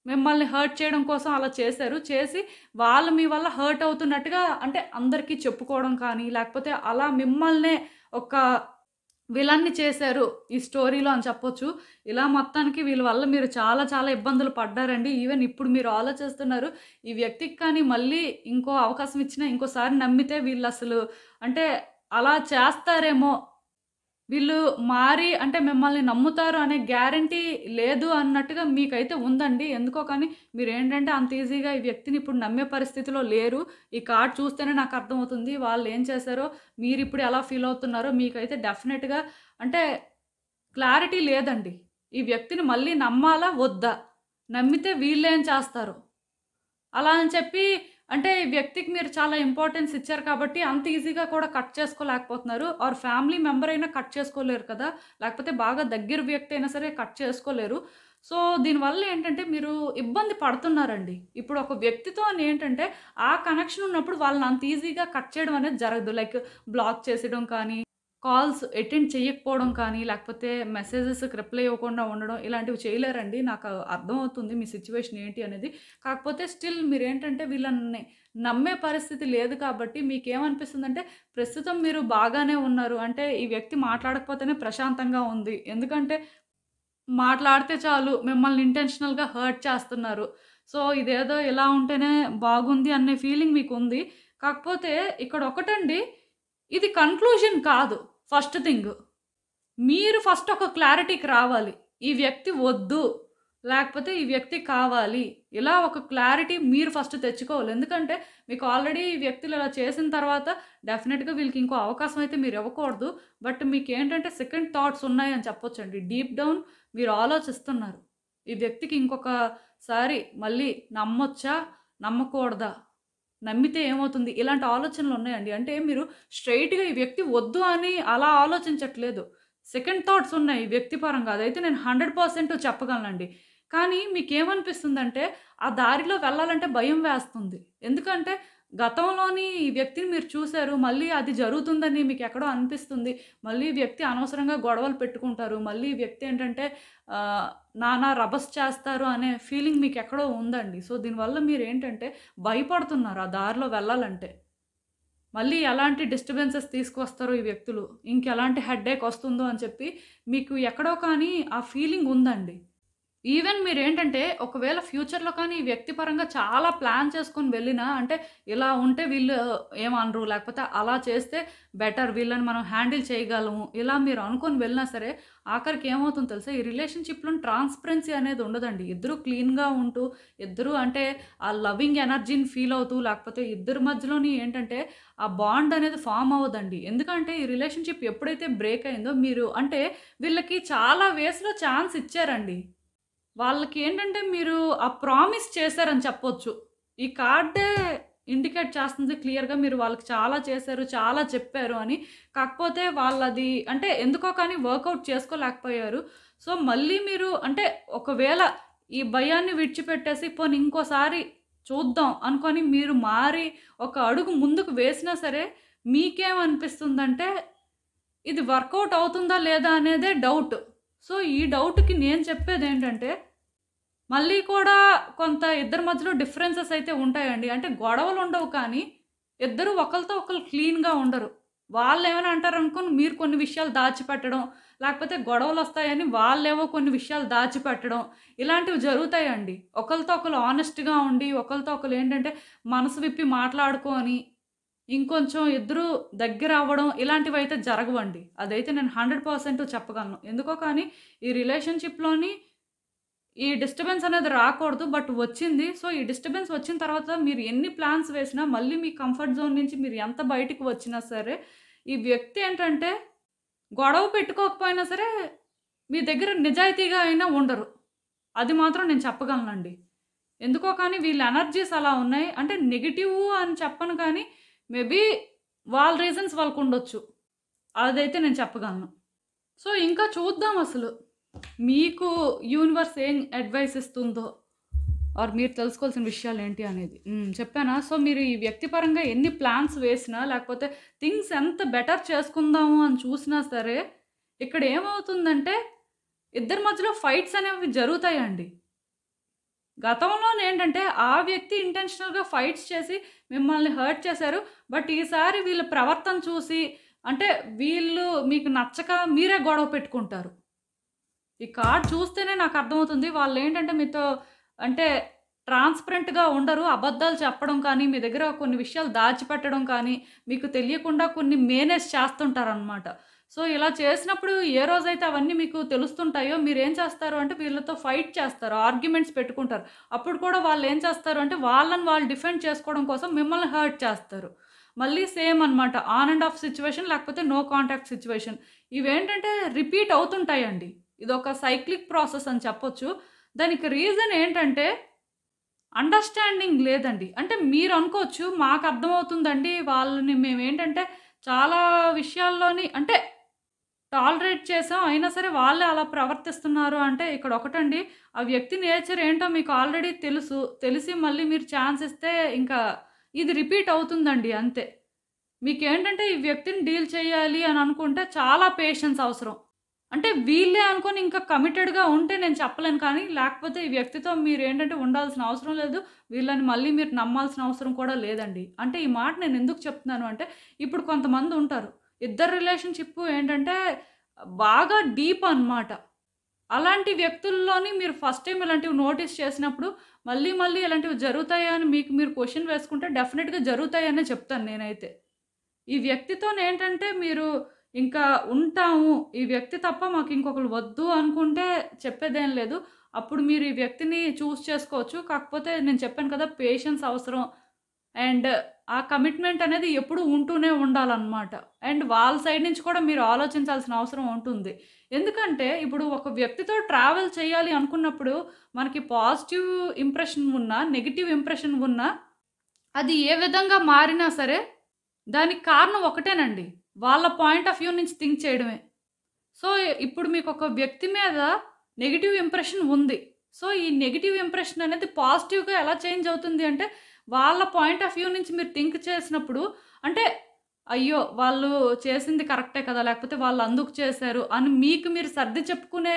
A: మిమ్మల్ని హర్ట్ చేయడం కోసం అలా చేశారు. చేసి వాళ్ళు మీ వల్ల హర్ట్ అవుతున్నట్టుగా అంటే అందరికీ చెప్పుకోవడం కానీ, లేకపోతే అలా మిమ్మల్నే ఒక విలన్ని చేశారు ఈ స్టోరీలో అని చెప్పొచ్చు. ఇలా మొత్తానికి వీళ్ళ వల్ల మీరు చాలా చాలా ఇబ్బందులు పడ్డారండి. ఈవెన్ ఇప్పుడు మీరు ఆలోచిస్తున్నారు, ఈ వ్యక్తికి కానీ మళ్ళీ ఇంకో అవకాశం ఇచ్చినా ఇంకోసారి నమ్మితే వీళ్ళసలు అంటే అలా చేస్తారేమో, వీళ్ళు మారి అంటే మిమ్మల్ని నమ్ముతారు అనే గ్యారంటీ లేదు అన్నట్టుగా మీకైతే ఉందండి. ఎందుకో కానీ మీరేంటంటే అంత ఈజీగా ఈ వ్యక్తిని ఇప్పుడు నమ్మే పరిస్థితిలో లేరు. ఈ కార్డ్ చూస్తేనే నాకు అర్థమవుతుంది. వాళ్ళేం చేశారో, మీరిప్పుడు ఎలా ఫీల్ అవుతున్నారో మీకైతే డెఫినెట్‌గా అంటే క్లారిటీ లేదండి. ఈ వ్యక్తిని మళ్ళీ నమ్మాలా? వద్దా? నమ్మితే వీళ్ళేం చేస్తారు? అలా అని చెప్పి అంటే ఈ వ్యక్తికి మీరు చాలా ఇంపార్టెన్స్ ఇచ్చారు కాబట్టి అంత ఈజీగా కూడా కట్ చేసుకోలేకపోతున్నారు. ఆర్ ఫ్యామిలీ మెంబర్ అయినా కట్ చేసుకోలేరు కదా! లేకపోతే బాగా దగ్గర వ్యక్తి అయినా సరే కట్ చేసుకోలేరు. సో, దీనివల్ల ఏంటంటే మీరు ఇబ్బంది పడుతున్నారండి. ఇప్పుడు ఒక వ్యక్తితోని ఏంటంటే ఆ కనెక్షన్ ఉన్నప్పుడు వాళ్ళని అంత ఈజీగా కట్ చేయడం అనేది జరగదు. లైక్ బ్లాక్ చేసేయడం కానీ, కాల్స్ అటెండ్ చేయకపోవడం కానీ, లేకపోతే మెసేజెస్‌కి రిప్లై ఇవ్వకుండా ఉండడం ఇలాంటివి చేయలేరండి. నాకు అర్థమవుతుంది మీ సిట్యుయేషన్ ఏంటి అనేది. కాకపోతే స్టిల్ మీరేంటంటే వీళ్ళని నమ్మే పరిస్థితి లేదు కాబట్టి మీకేమనిపిస్తుందంటే ప్రస్తుతం మీరు బాగానే ఉన్నారు. అంటే ఈ వ్యక్తి మాట్లాడకపోతేనే ప్రశాంతంగా ఉంది. ఎందుకంటే మాట్లాడితే చాలు మిమ్మల్ని ఇంటెన్షనల్‌గా హర్ట్ చేస్తున్నారు. సో, ఇదేదో ఇలా ఉంటేనే బాగుంది అనే ఫీలింగ్ మీకుంది. కాకపోతే ఇక్కడ ఒకటండి, ఇది కన్క్లూజన్ కాదు. First thing. మీరు ఫస్ట్ ఒక క్లారిటీకి రావాలి. ఈ వ్యక్తి వద్దు, లేకపోతే ఈ వ్యక్తి కావాలి. ఇలా ఒక క్లారిటీ మీరు ఫస్ట్ తెచ్చుకోవాలి. ఎందుకంటే మీకు ఆల్రెడీ ఈ వ్యక్తులు ఇలా చేసిన తర్వాత డెఫినిట్‌గా వీళ్ళకి ఇంకో అవకాశం అయితే మీరు ఇవ్వకూడదు. బట్ మీకేంటంటే సెకండ్ థాట్స్ ఉన్నాయని చెప్పొచ్చండి. డీప్ డౌన్ మీరు ఆలోచిస్తున్నారు. ఈ వ్యక్తికి ఇంకొకసారి మళ్ళీ నమ్మొచ్చా? నమ్మకూడదా? నమ్మితే ఏమవుతుంది? ఇలాంటి ఆలోచనలు ఉన్నాయండి. అంటే మీరు స్ట్రెయిట్‌గా ఈ వ్యక్తి వద్దు అని అలా ఆలోచించట్లేదు. సెకండ్ థాట్స్ ఉన్నాయి ఈ వ్యక్తి పరంగా. అదైతే నేను 100% చెప్పగలనండి. కానీ మీకేమనిపిస్తుందంటే ఆ దారిలో వెళ్ళాలంటే భయం వేస్తుంది. ఎందుకంటే గతంలోని ఈ వ్యక్తిని మీరు చూసారు. మళ్ళీ అది జరుగుతుందని మీకెక్కడో అనిపిస్తుంది. మళ్ళీ ఈ వ్యక్తి అనవసరంగా గొడవలు పెట్టుకుంటారు. మళ్ళీ ఈ వ్యక్తి ఏంటంటే నానా రభస చేస్తారు అనే ఫీలింగ్ మీకెక్కడో ఉందండి. సో, దీనివల్ల మీరేంటంటే భయపడుతున్నారు ఆ దారిలో వెళ్ళాలంటే. మళ్ళీ ఎలాంటి డిస్టర్బెన్సెస్ తీసుకొస్తారో ఈ వ్యక్తులు, ఇంకెలాంటి హెడ్‌ఏక్ వస్తుందో అని చెప్పి మీకు ఎక్కడో కానీ ఆ ఫీలింగ్ ఉందండి. ఈవెన్ మీరేంటంటే ఒకవేళ ఫ్యూచర్‌లో కానీ ఈ వ్యక్తి పరంగా చాలా ప్లాన్ చేసుకొని వెళ్ళినా అంటే ఇలా ఉంటే వీళ్ళు ఏమనరు, లేకపోతే అలా చేస్తే బెటర్, వీళ్ళని మనం హ్యాండిల్ చేయగలము, ఇలా మీరు అనుకోని వెళ్ళినా సరే ఆఖరికి ఏమవుతుందో తెలుసా? ఈ రిలేషన్‌షిప్‌లో ట్రాన్స్‌పరెన్సీ అనేది ఉండదండి. ఇద్దరు క్లీన్‌గా ఉంటూ, ఇద్దరు అంటే ఆ లవింగ్ ఎనర్జీని ఫీల్ అవుతూ, లేకపోతే ఇద్దరి మధ్యలోని ఏంటంటే ఆ బాండ్ అనేది ఫార్మ్ అవ్వదండి. ఎందుకంటే ఈ రిలేషన్‌షిప్ ఎప్పుడైతే బ్రేక్ అయిందో మీరు అంటే వీళ్ళకి చాలా వేస్‌లో ఛాన్స్ ఇచ్చారండి. వాళ్ళకి ఏంటంటే మీరు ఆ ప్రామిస్ చేశారని చెప్పొచ్చు. ఈ కార్డే ఇండికేట్ చేస్తుంది క్లియర్‌గా మీరు వాళ్ళకి చాలా చేశారు, చాలా చెప్పారు అని. కాకపోతే వాళ్ళది అంటే ఎందుకో కానీ వర్కౌట్ చేసుకోలేకపోయారు. సో, మళ్ళీ మీరు అంటే ఒకవేళ ఈ భయాన్ని విడిచిపెట్టేసి పోనీ ఇంకోసారి చూద్దాం అనుకోని మీరు మారి ఒక అడుగు ముందుకు వేసినా సరే మీకేమనిపిస్తుందంటే ఇది వర్కౌట్ అవుతుందా లేదా అనేదే డౌట్. సో, ఈ డౌట్‌కి నేను చెప్పేదేంటంటే మళ్ళీ కూడా కొంత ఇద్దరి మధ్యలో డిఫరెన్సెస్ అయితే ఉంటాయండి. అంటే గొడవలుండవు కానీ, ఇద్దరు ఒకళ్ళతో ఒకళ్ళు క్లీన్‌గా ఉండరు. వాళ్ళేమైనా అంటారనుకోని మీరు కొన్ని విషయాలు దాచిపెట్టడం, లేకపోతే గొడవలొస్తాయని వాళ్ళేవో కొన్ని విషయాలు దాచిపెట్టడం, ఇలాంటివి జరుగుతాయండి. ఒకళ్ళతో ఒకళ్ళు హానెస్ట్‌గా ఉండి, ఒకళ్ళతో ఒకళ్ళు ఏంటంటే మనసు విప్పి మాట్లాడుకొని, ఇంకొంచెం ఇద్దరు దగ్గరవ్వడం ఇలాంటివైతే జరగవండి. అదైతే నేను 100% చెప్పగలను. ఎందుకో కానీ ఈ రిలేషన్‌షిప్‌లోని ఈ డిస్టర్బెన్స్ అనేది రాకూడదు. బట్ వచ్చింది. సో, ఈ డిస్టర్బెన్స్ వచ్చిన తర్వాత మీరు ఎన్ని ప్లాన్స్ వేసినా మళ్ళీ మీ కంఫర్ట్ జోన్ నుంచి మీరు ఎంత బయటికి వచ్చినా సరే, ఈ వ్యక్తి ఏంటంటే గొడవ పెట్టుకోకపోయినా సరే మీ దగ్గర నిజాయితీగా అయినా ఉండరు. అది మాత్రం నేను చెప్పగలనండి. ఎందుకో కానీ వీళ్ళ ఎనర్జీస్ అలా ఉన్నాయి. అంటే నెగెటివ్ అని చెప్పను కానీ మేబీ వాళ్ళ రీజన్స్ వాళ్ళకుండొచ్చు. అదైతే నేను చెప్పగలను. సో, ఇంకా చూద్దాం అసలు. మీకు యూనివర్స్ ఏం అడ్వైస్ ఇస్తుందో ఆర్ మీరు తెలుసుకోవాల్సిన విషయాలేంటి అనేది. చెప్పానా? సో, మీరు ఈ వ్యక్తిపరంగా ఎన్ని ప్లాన్స్ వేసినా, లేకపోతే థింగ్స్ ఎంత బెటర్ చేసుకుందాము అని చూసినా సరే, ఇక్కడ ఏమవుతుందంటే, ఇద్దరి మధ్యలో ఫైట్స్ అనేవి జరుగుతాయండి. గతంలోనేంటంటే, ఆ వ్యక్తి ఇంటెన్షనల్‌గా ఫైట్స్ చేసి మిమ్మల్ని హర్ట్ చేశారు. బట్ ఈసారి వీళ్ళ ప్రవర్తన చూసి, అంటే వీళ్ళు మీకు నచ్చక మీరే గొడవ పెట్టుకుంటారు. ఈ కార్డ్ చూస్తేనే నాకు అర్థమవుతుంది. వాళ్ళేంటంటే మీతో అంటే ట్రాన్స్‌పరెంట్‌గా ఉండరు. అబద్ధాలు చెప్పడం కానీ, మీ దగ్గర కొన్ని విషయాలు దాచిపెట్టడం కానీ, మీకు తెలియకుండా కొన్ని మేనేజ్ చేస్తుంటారనమాట. సో, ఇలా చేసినప్పుడు ఏ రోజైతే అవన్నీ మీకు తెలుస్తుంటాయో మీరేం చేస్తారు అంటే వీళ్ళతో ఫైట్ చేస్తారు. ఆర్గ్యుమెంట్స్ పెట్టుకుంటారు. అప్పుడు కూడా వాళ్ళేం చేస్తారు అంటే వాళ్ళని వాళ్ళు డిఫెండ్ చేసుకోవడం కోసం మిమ్మల్ని హర్ట్ చేస్తారు. మళ్ళీ సేమ్ అనమాట. ఆన్ అండ్ ఆఫ్ సిట్యుయేషన్ లేకపోతే నో కాంటాక్ట్ సిట్యుయేషన్. ఇవేంటంటే రిపీట్ అవుతుంటాయండి. ఇదొక సైక్లిక్ ప్రాసెస్ అని చెప్పొచ్చు. దానికి రీజన్ ఏంటంటే అండర్‌స్టాండింగ్ లేదండి. అంటే మీరనుకోవచ్చు మాకర్థమవుతుందండి. వాళ్ళని మేమేంటంటే చాలా విషయాల్లోని అంటే టాలరేట్ చేసాం. అయినా సరే వాళ్ళే అలా ప్రవర్తిస్తున్నారు అంటే ఇక్కడొకటండి, ఆ వ్యక్తి నేచర్ ఏంటో మీకు ఆల్రెడీ తెలుసు. తెలిసి మళ్ళీ మీరు ఛాన్స్ ఇస్తే ఇంకా ఇది రిపీట్ అవుతుందండి అంతే. మీకేంటంటే ఈ వ్యక్తిని డీల్ చేయాలి అని అనుకుంటే చాలా పేషెన్స్ అవసరం. అంటే వీళ్ళే అనుకోని ఇంకా కమిటెడ్‌గా ఉంటే నేను చెప్పలేను కానీ, లేకపోతే ఈ వ్యక్తితో మీరేంటంటే ఉండాల్సిన అవసరం లేదు. వీళ్ళని మళ్ళీ మీరు నమ్మాల్సిన అవసరం కూడా లేదండి. అంటే ఈ మాట నేను ఎందుకు చెప్తున్నాను అంటే, ఇప్పుడు కొంతమంది ఉంటారు. ఇద్దరి రిలేషన్‌షిప్ ఏంటంటే బాగా డీప్ అనమాట. అలాంటి వ్యక్తుల్లోని మీరు ఫస్ట్ టైమ్ ఇలాంటివి నోటీస్ చేసినప్పుడు, మళ్ళీ మళ్ళీ ఇలాంటివి జరుగుతాయా అని మీకు మీరు క్వెషన్ వేసుకుంటే డెఫినిట్‌గా జరుగుతాయనే చెప్తాను నేనైతే. ఈ వ్యక్తితోనేంటంటే మీరు ఇంకా ఉంటాము. ఈ వ్యక్తి తప్ప మాకు ఇంకొకళ్ళు వద్దు అనుకుంటే చెప్పేదేం లేదు. అప్పుడు మీరు ఈ వ్యక్తిని చూజ్ చేసుకోవచ్చు. కాకపోతే నేను చెప్పాను కదా! పేషెన్స్ అవసరం. అండ్ ఆ కమిట్మెంట్ అనేది ఎప్పుడూ ఉంటూనే ఉండాలనమాట. అండ్ వాళ్ళ సైడ్ నుంచి కూడా మీరు ఆలోచించాల్సిన అవసరం ఉంటుంది. ఎందుకంటే ఇప్పుడు ఒక వ్యక్తితో ట్రావెల్ చేయాలి అనుకున్నప్పుడు మనకి పాజిటివ్ ఇంప్రెషన్ ఉన్నా, నెగెటివ్ ఇంప్రెషన్ ఉన్నా అది ఏ విధంగా మారినా సరే దానికి కారణం ఒకటేనండి. వాళ్ళ పాయింట్ ఆఫ్ వ్యూ నుంచి థింక్ చేయడమే. సో, ఇప్పుడు మీకొక వ్యక్తి మీద నెగెటివ్ ఇంప్రెషన్ ఉంది. సో, ఈ నెగెటివ్ ఇంప్రెషన్ అనేది పాజిటివ్‌గా ఎలా చేంజ్ అవుతుంది అంటే, వాళ్ళ పాయింట్ ఆఫ్ వ్యూ నుంచి మీరు థింక్ చేసినప్పుడు అంటే, అయ్యో! వాళ్ళు చేసింది కరెక్టే కదా! లేకపోతే వాళ్ళు అందుకు చేశారు అని మీకు మీరు సర్ది చెప్పుకునే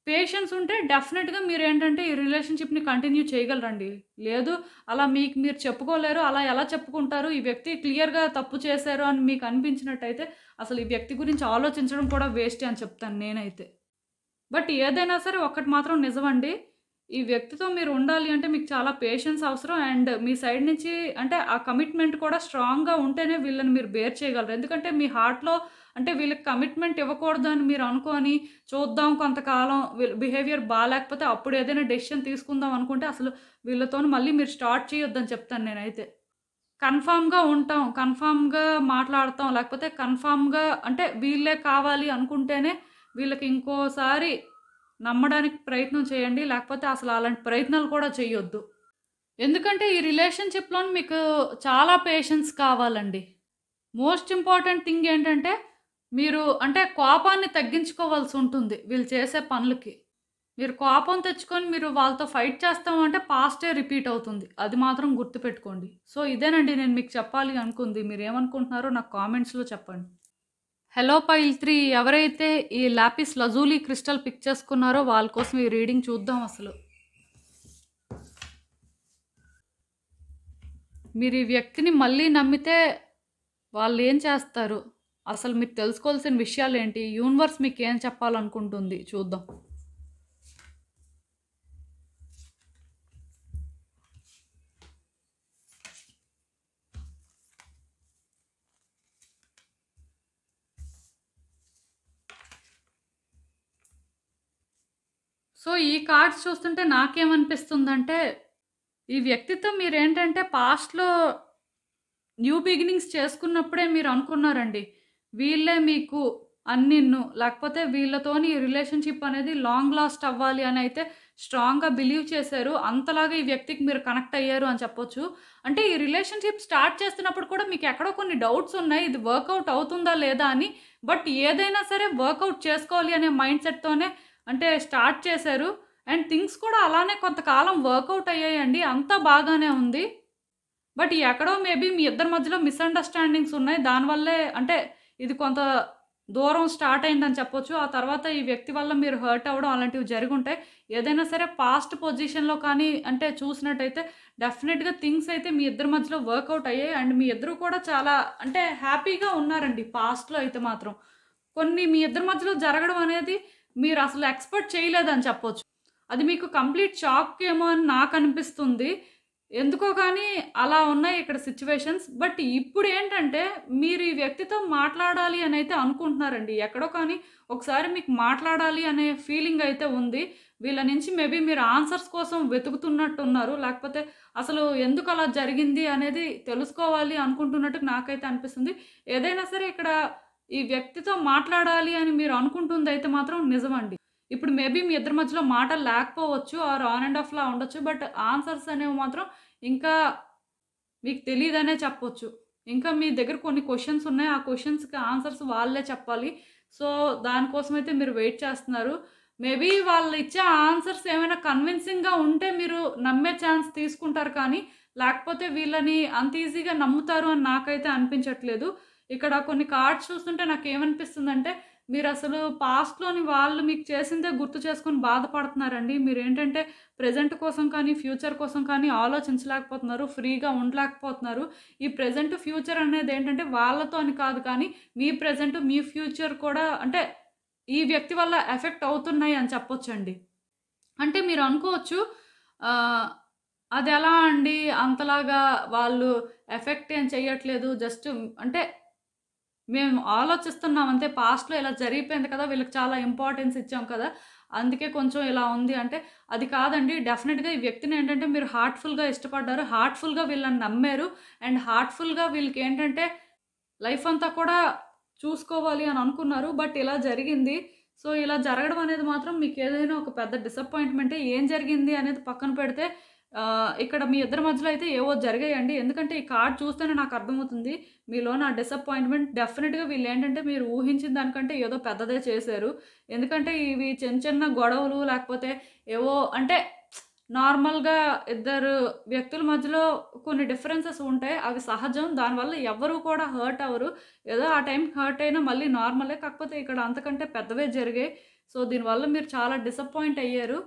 A: పేషెన్స్ ఉంటే డెఫినెట్‌గా మీరేంటంటే ఈ రిలేషన్‌షిప్‌ని కంటిన్యూ చేయగలరండి. లేదు అలా మీకు మీరు చెప్పుకోలేరు. అలా ఎలా చెప్పుకుంటారు? ఈ వ్యక్తి క్లియర్‌గా తప్పు చేశారు అని మీకు అనిపించినట్టయితే అసలు ఈ వ్యక్తి గురించి ఆలోచించడం కూడా వేస్టే అని చెప్తాను నేనైతే. బట్ ఏదైనా సరే ఒక్కటి మాత్రం నిజమండి. ఈ వ్యక్తితో మీరు ఉండాలి అంటే మీకు చాలా పేషెన్స్ అవసరం. అండ్ మీ సైడ్ నుంచి అంటే ఆ కమిట్మెంట్ కూడా స్ట్రాంగ్‌గా ఉంటేనే వీళ్ళని మీరు బేర్ చేయగలరు. ఎందుకంటే మీ హార్ట్‌లో అంటే వీళ్ళకి కమిట్మెంట్ ఇవ్వకూడదు అని మీరు అనుకోని చూద్దాం కొంతకాలం వీళ్ళ బిహేవియర్ బాలేకపోతే అప్పుడు ఏదైనా డెసిషన్ తీసుకుందాం అనుకుంటే అసలు వీళ్ళతోని మళ్ళీ మీరు స్టార్ట్ చేయొద్దని చెప్తాను నేనైతే. కన్ఫర్మ్‌గా ఉంటాం. కన్ఫర్మ్‌గా మాట్లాడతాం. లేకపోతే కన్ఫర్మ్‌గా అంటే వీళ్ళే కావాలి అనుకుంటేనే వీళ్ళకి ఇంకోసారి నమ్మడానికి ప్రయత్నం చేయండి. లేకపోతే అసలు అలాంటి ప్రయత్నాలు కూడా చేయొద్దు. ఎందుకంటే ఈ రిలేషన్‌షిప్‌లోని మీకు చాలా పేషెన్స్ కావాలండి. మోస్ట్ ఇంపార్టెంట్ థింగ్ ఏంటంటే మీరు అంటే కోపాన్ని తగ్గించుకోవాల్సి ఉంటుంది వీళ్ళు చేసే పనులకి. మీరు కోపం తెచ్చుకొని మీరు వాళ్ళతో ఫైట్ చేస్తాము అంటే పాస్టే రిపీట్ అవుతుంది. అది మాత్రం గుర్తుపెట్టుకోండి. సో, ఇదేనండి నేను మీకు చెప్పాలి అనుకుంది. మీరేమనుకుంటున్నారో నాకు కామెంట్స్‌లో చెప్పండి. హలో పైల్ 3 ఎవరైతే ఈ లాపిస్ లజూలీ క్రిస్టల్ పిక్ చేసుకున్నారో వాళ్ళ కోసం ఈ రీడింగ్ చూద్దాం అసలు. మీరు ఈ వ్యక్తిని మళ్ళీ నమ్మితే వాళ్ళేం చేస్తారు? అసలు మీరు తెలుసుకోవాల్సిన విషయాలేంటి? యూనివర్స్ మీకేం చెప్పాలనుకుంటుంది చూద్దాం. సో, ఈ కార్డ్స్ చూస్తుంటే నాకేమనిపిస్తుందంటే, ఈ వ్యక్తితో మీరేంటంటే పాస్ట్‌లో న్యూ బిగినింగ్స్ చేసుకున్నప్పుడే మీరు అనుకున్నారండి. వీళ్ళే మీకు అన్నీను. లేకపోతే వీళ్ళతోని రిలేషన్‌షిప్ అనేది లాంగ్ లాస్ట్ అవ్వాలి అని అయితే స్ట్రాంగ్‌గా బిలీవ్ చేశారు. అంతలాగా ఈ వ్యక్తికి మీరు కనెక్ట్ అయ్యారు అని చెప్పొచ్చు. అంటే ఈ రిలేషన్‌షిప్ స్టార్ట్ చేస్తున్నప్పుడు కూడా మీకు ఎక్కడో కొన్ని డౌట్స్ ఉన్నాయి. ఇది వర్కౌట్ అవుతుందా లేదా అని. బట్ ఏదైనా సరే వర్కౌట్ చేసుకోవాలి అనే మైండ్ సెట్‌తోనే అంటే స్టార్ట్ చేశారు. అండ్ థింగ్స్ కూడా అలానే కొంతకాలం వర్కౌట్ అయ్యాయండి. అంతా బాగానే ఉంది. బట్ ఎక్కడో మేబీ మీ ఇద్దరి మధ్యలో మిస్‌అండర్‌స్టాండింగ్స్ ఉన్నాయి. దానివల్లే అంటే ఇది కొంత దూరం స్టార్ట్ అయిందని చెప్పొచ్చు. ఆ తర్వాత ఈ వ్యక్తి వల్ల మీరు హర్ట్ అవ్వడం అలాంటివి జరిగుంటాయి. ఏదైనా సరే పాస్ట్ పొజిషన్‌లో కానీ అంటే చూసినట్టయితే డెఫినిట్‌గా థింగ్స్ అయితే మీ ఇద్దరి మధ్యలో వర్కౌట్ అయ్యాయి. అండ్ మీ ఇద్దరు కూడా చాలా అంటే హ్యాపీగా ఉన్నారండి పాస్ట్‌లో అయితే మాత్రం. కొన్ని మీ ఇద్దరి మధ్యలో జరగడం అనేది మీరు అసలు ఎక్స్‌పెక్ట్ చేయలేదని చెప్పొచ్చు. అది మీకు కంప్లీట్ షాక్ ఏమో అని నాకనిపిస్తుంది. ఎందుకో కానీ అలా ఉన్నాయి ఇక్కడ సిట్యుయేషన్స్. బట్ ఇప్పుడేంటంటే మీరు ఈ వ్యక్తితో మాట్లాడాలి అనైతే అనుకుంటున్నారండి. ఎక్కడో కానీ ఒకసారి మీకు మాట్లాడాలి అనే ఫీలింగ్ అయితే ఉంది. వీళ్ళ నుంచి మేబీ మీరు ఆన్సర్స్ కోసం వెతుకుతున్నట్టున్నారు. లేకపోతే అసలు ఎందుకలా జరిగింది అనేది తెలుసుకోవాలి అనుకుంటున్నట్టు నాకైతే అనిపిస్తుంది. ఏదైనా సరే ఇక్కడ ఈ వ్యక్తితో మాట్లాడాలి అని మీరు అనుకుంటుందయితే మాత్రం నిజమండి. ఇప్పుడు మేబీ మీ ఇద్దరి మధ్యలో మాటలు లేకపోవచ్చు ఆర్ ఆన్ అండ్ ఆఫ్‌లా ఉండొచ్చు. బట్ ఆన్సర్స్ అనేవి మాత్రం ఇంకా మీకు తెలీదనే చెప్పొచ్చు. ఇంకా మీ దగ్గర కొన్ని క్వెషన్స్ ఉన్నాయి. ఆ క్వెషన్స్‌కి ఆన్సర్స్ వాళ్ళే చెప్పాలి. సో, దానికోసమైతే మీరు వెయిట్ చేస్తున్నారు. మేబీ వాళ్ళు ఇచ్చే ఆన్సర్స్ ఏమైనా కన్విన్సింగ్‌గా ఉంటే మీరు నమ్మే ఛాన్స్ తీసుకుంటారు కానీ, లేకపోతే వీళ్ళని అంత ఈజీగా నమ్ముతారు అని నాకైతే అనిపించట్లేదు. ఇక్కడ కొన్ని కార్డ్స్ చూస్తుంటే నాకేమనిపిస్తుందంటే, మీరసలు పాస్ట్‌లోని వాళ్ళు మీకు చేసిందే గుర్తు చేసుకొని బాధపడుతున్నారండి. మీరేంటంటే ప్రెజెంట్ కోసం కానీ, ఫ్యూచర్ కోసం కానీ ఆలోచించలేకపోతున్నారు. ఫ్రీగా ఉండలేకపోతున్నారు. ఈ ప్రెజెంట్, ఫ్యూచర్ అనేదేంటంటే వాళ్ళతో అని కాదు కానీ, మీ ప్రెజెంట్, మీ ఫ్యూచర్ కూడా అంటే ఈ వ్యక్తి వల్ల ఎఫెక్ట్ అవుతున్నాయి అని చెప్పొచ్చండి. అంటే మీరు అనుకోవచ్చు అదెలా అండి అంతలాగా వాళ్ళు ఎఫెక్ట్ ఏం చెయ్యట్లేదు. జస్ట్ అంటే మేము ఆలోచిస్తున్నాం అంతే. పాస్ట్‌లో ఇలా జరిగిపోయింది కదా! వీళ్ళకి చాలా ఇంపార్టెన్స్ ఇచ్చాం కదా! అందుకే కొంచెం ఇలా ఉంది అంటే, అది కాదండి. డెఫినిట్‌గా ఈ వ్యక్తిని ఏంటంటే మీరు హార్ట్‌ఫుల్‌గా ఇష్టపడ్డారు. హార్ట్‌ఫుల్‌గా వీళ్ళని నమ్మారు. అండ్ హార్ట్‌ఫుల్‌గా వీళ్ళకేంటంటే లైఫ్ అంతా కూడా చూసుకోవాలి అని అనుకున్నారు. బట్ ఇలా జరిగింది. సో, ఇలా జరగడం అనేది మాత్రం మీకేదైనా ఒక పెద్ద డిసప్పాయింట్‌మెంటే. ఏం జరిగింది అనేది పక్కన పెడితే ఇక్కడ మీ ఇద్దరి మధ్యలో అయితే ఏవో జరిగాయండి. ఎందుకంటే ఈ కార్డ్ చూస్తేనే నాకు అర్థమవుతుంది. మీలోని ఆ డిసప్పాయింట్‌మెంట్ డెఫినిట్‌గా వీళ్ళేంటంటే మీరు ఊహించిన దానికంటే ఏదో పెద్దదే చేశారు. ఎందుకంటే ఇవి చిన్న చిన్న గొడవలు లేకపోతే ఏవో అంటే నార్మల్‌గా ఇద్దరు వ్యక్తుల మధ్యలో కొన్ని డిఫరెన్సెస్ ఉంటాయి. అవి సహజం. దానివల్ల ఎవ్వరు కూడా హర్ట్ అవ్వరు. ఏదో ఆ టైంకి హర్ట్ అయినా మళ్ళీ నార్మలే. కాకపోతే ఇక్కడ అంతకంటే పెద్దవే జరిగాయి. సో, దీనివల్ల మీరు చాలా డిసప్పాయింట్ అయ్యారు.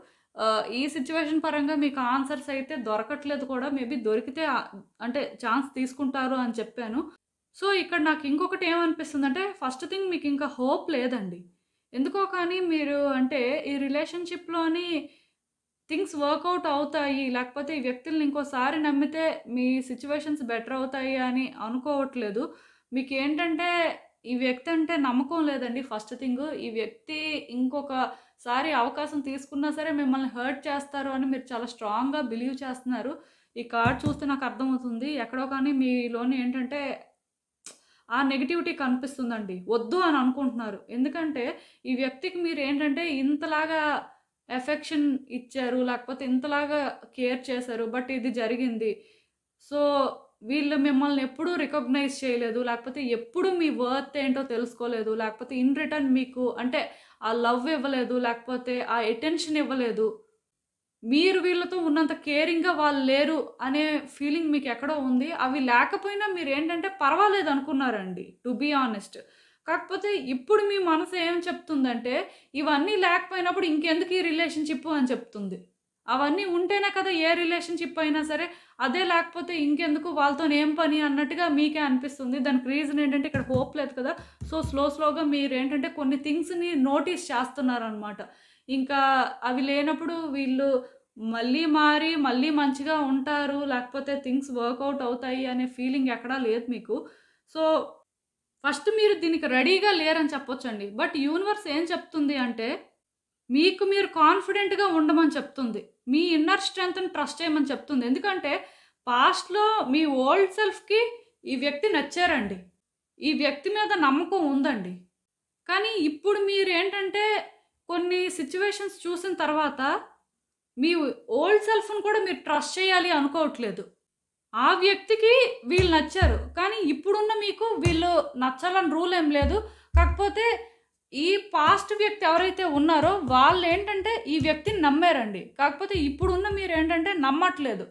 A: ఈ సిట్యుయేషన్ పరంగా మీకు ఆన్సర్స్ అయితే దొరకట్లేదు కూడా. మేబీ దొరికితే అంటే ఛాన్స్ తీసుకుంటారు అని చెప్పాను. సో, ఇక్కడ నాకు ఇంకొకటి ఏమనిపిస్తుందంటే ఫస్ట్ థింగ్ మీకు ఇంకా హోప్ లేదండి. ఎందుకో కానీ మీరు అంటే ఈ రిలేషన్‌షిప్‌లోని థింగ్స్ వర్కౌట్ అవుతాయి. లేకపోతే ఈ వ్యక్తుల్ని ఇంకోసారి నమ్మితే మీ సిట్యుయేషన్స్ బెటర్ అవుతాయి అని అనుకోవట్లేదు. మీకేంటంటే ఈ వ్యక్తి అంటే నమ్మకం లేదండి ఫస్ట్ థింగు. ఈ వ్యక్తి ఇంకొకసారి అవకాశం తీసుకున్నా సరే మిమ్మల్ని హర్ట్ చేస్తారు అని మీరు చాలా స్ట్రాంగ్‌గా బిలీవ్ చేస్తున్నారు. ఈ కార్డ్ చూస్తే నాకు అర్థమవుతుంది. ఎక్కడో కానీ మీలోని ఏంటంటే ఆ నెగటివిటీ కనిపిస్తుందండి. వద్దు అని అనుకుంటున్నారు. ఎందుకంటే ఈ వ్యక్తికి మీరేంటంటే ఇంతలాగా ఎఫెక్షన్ ఇచ్చారు. లేకపోతే ఇంతలాగా కేర్ చేశారు. బట్ ఇది జరిగింది. సో, వీళ్ళు మిమ్మల్ని ఎప్పుడూ రికగ్నైజ్ చేయలేదు. లేకపోతే ఎప్పుడు మీ వర్త్ ఏంటో తెలుసుకోలేదు. లేకపోతే ఇన్ రిటర్న్ మీకు అంటే ఆ లవ్ ఇవ్వలేదు. లేకపోతే ఆ అటెన్షన్ ఇవ్వలేదు. మీరు వీళ్ళతో ఉన్నంత కేరింగ్‌గా వాళ్ళు లేరు అనే ఫీలింగ్ మీకెక్కడో ఉంది. అవి లేకపోయినా మీరేంటంటే పర్వాలేదనుకున్నారండి టు బీ ఆనెస్ట్. కాకపోతే ఇప్పుడు మీ మనసు ఏం చెప్తుందంటే, ఇవన్నీ లేకపోయినప్పుడు ఇంకెందుకు ఈ రిలేషన్‌షిప్పు అని చెప్తుంది. అవన్నీ ఉంటేనే కదా ఏ రిలేషన్‌షిప్ అయినా సరే. అదే లేకపోతే ఇంకెందుకు వాళ్ళతోనేం పని అన్నట్టుగా మీకే అనిపిస్తుంది. దానికి రీజన్ ఏంటంటే ఇక్కడ హోప్ లేదు కదా! సో, స్లోగా మీరేంటంటే కొన్ని థింగ్స్‌ని నోటీస్ చేస్తున్నారనమాట. ఇంకా అవి లేనప్పుడు వీళ్ళు మళ్ళీ మారి, మళ్ళీ మంచిగా ఉంటారు. లేకపోతే థింగ్స్ వర్కౌట్ అవుతాయి అనే ఫీలింగ్ ఎక్కడా లేదు మీకు. సో, ఫస్ట్ మీరు దీనికి రెడీగా లేరని చెప్పొచ్చండి. బట్ యూనివర్స్ ఏం చెప్తుంది అంటే, మీకు మీరు కాన్ఫిడెంట్‌గా ఉండమని చెప్తుంది. మీ ఇన్నర్ స్ట్రెంగ్త్‌ని ట్రస్ట్ చేయమని చెప్తుంది. ఎందుకంటే, పాస్ట్‌లో మీ ఓల్డ్ సెల్ఫ్‌కి ఈ వ్యక్తి నచ్చారండి. ఈ వ్యక్తి మీద నమ్మకం ఉందండి. కానీ ఇప్పుడు మీరేంటంటే, కొన్ని సిట్యుయేషన్స్ చూసిన తర్వాత, మీ ఓల్డ్ సెల్ఫ్‌ని కూడా మీరు ట్రస్ట్ చేయాలి అనుకోవట్లేదు. ఆ వ్యక్తికి వీళ్ళు నచ్చారు. కానీ ఇప్పుడున్న మీకు వీళ్ళు నచ్చాలని రూల్ ఏం లేదు. కాకపోతే ఈ పాస్ట్ వ్యక్తి ఎవరైతే ఉన్నారో వాళ్ళేంటంటే ఈ వ్యక్తిని నమ్మారండి. కాకపోతే ఇప్పుడున్న మీరేంటంటే నమ్మట్లేదు.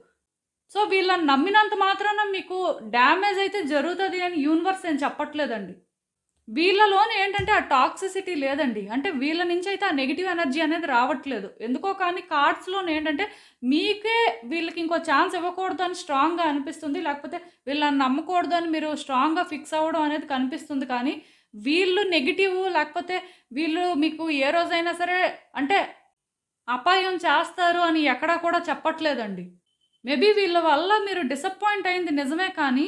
A: సో, వీళ్ళని నమ్మినంత మాత్రాన మీకు డ్యామేజ్ అయితే జరుగుతది అని యూనివర్స్ ఏం చెప్పట్లేదండి. వీళ్ళలోనే ఏంటంటే ఆ టాక్సిసిటీ లేదండి. అంటే వీళ్ళ నుంచి అయితే ఆ నెగెటివ్ ఎనర్జీ అనేది రావట్లేదు. ఎందుకో కానీ కార్డ్స్‌లోనే ఏంటంటే మీకే వీళ్ళకి ఇంకో ఛాన్స్ ఇవ్వకూడదు అని స్ట్రాంగ్‌గా అనిపిస్తుంది. లేకపోతే వీళ్ళని నమ్మకూడదు అని మీరు స్ట్రాంగ్‌గా ఫిక్స్ అవ్వడం అనేది కనిపిస్తుంది. కానీ వీళ్ళు నెగెటివ్ లేకపోతే వీళ్ళు మీకు ఏ రోజైనా సరే అంటే అపాయం చేస్తారు అని ఎక్కడా కూడా చెప్పట్లేదండి. మేబీ వీళ్ళ వల్ల మీరు డిసప్పాయింట్ అయింది నిజమే కానీ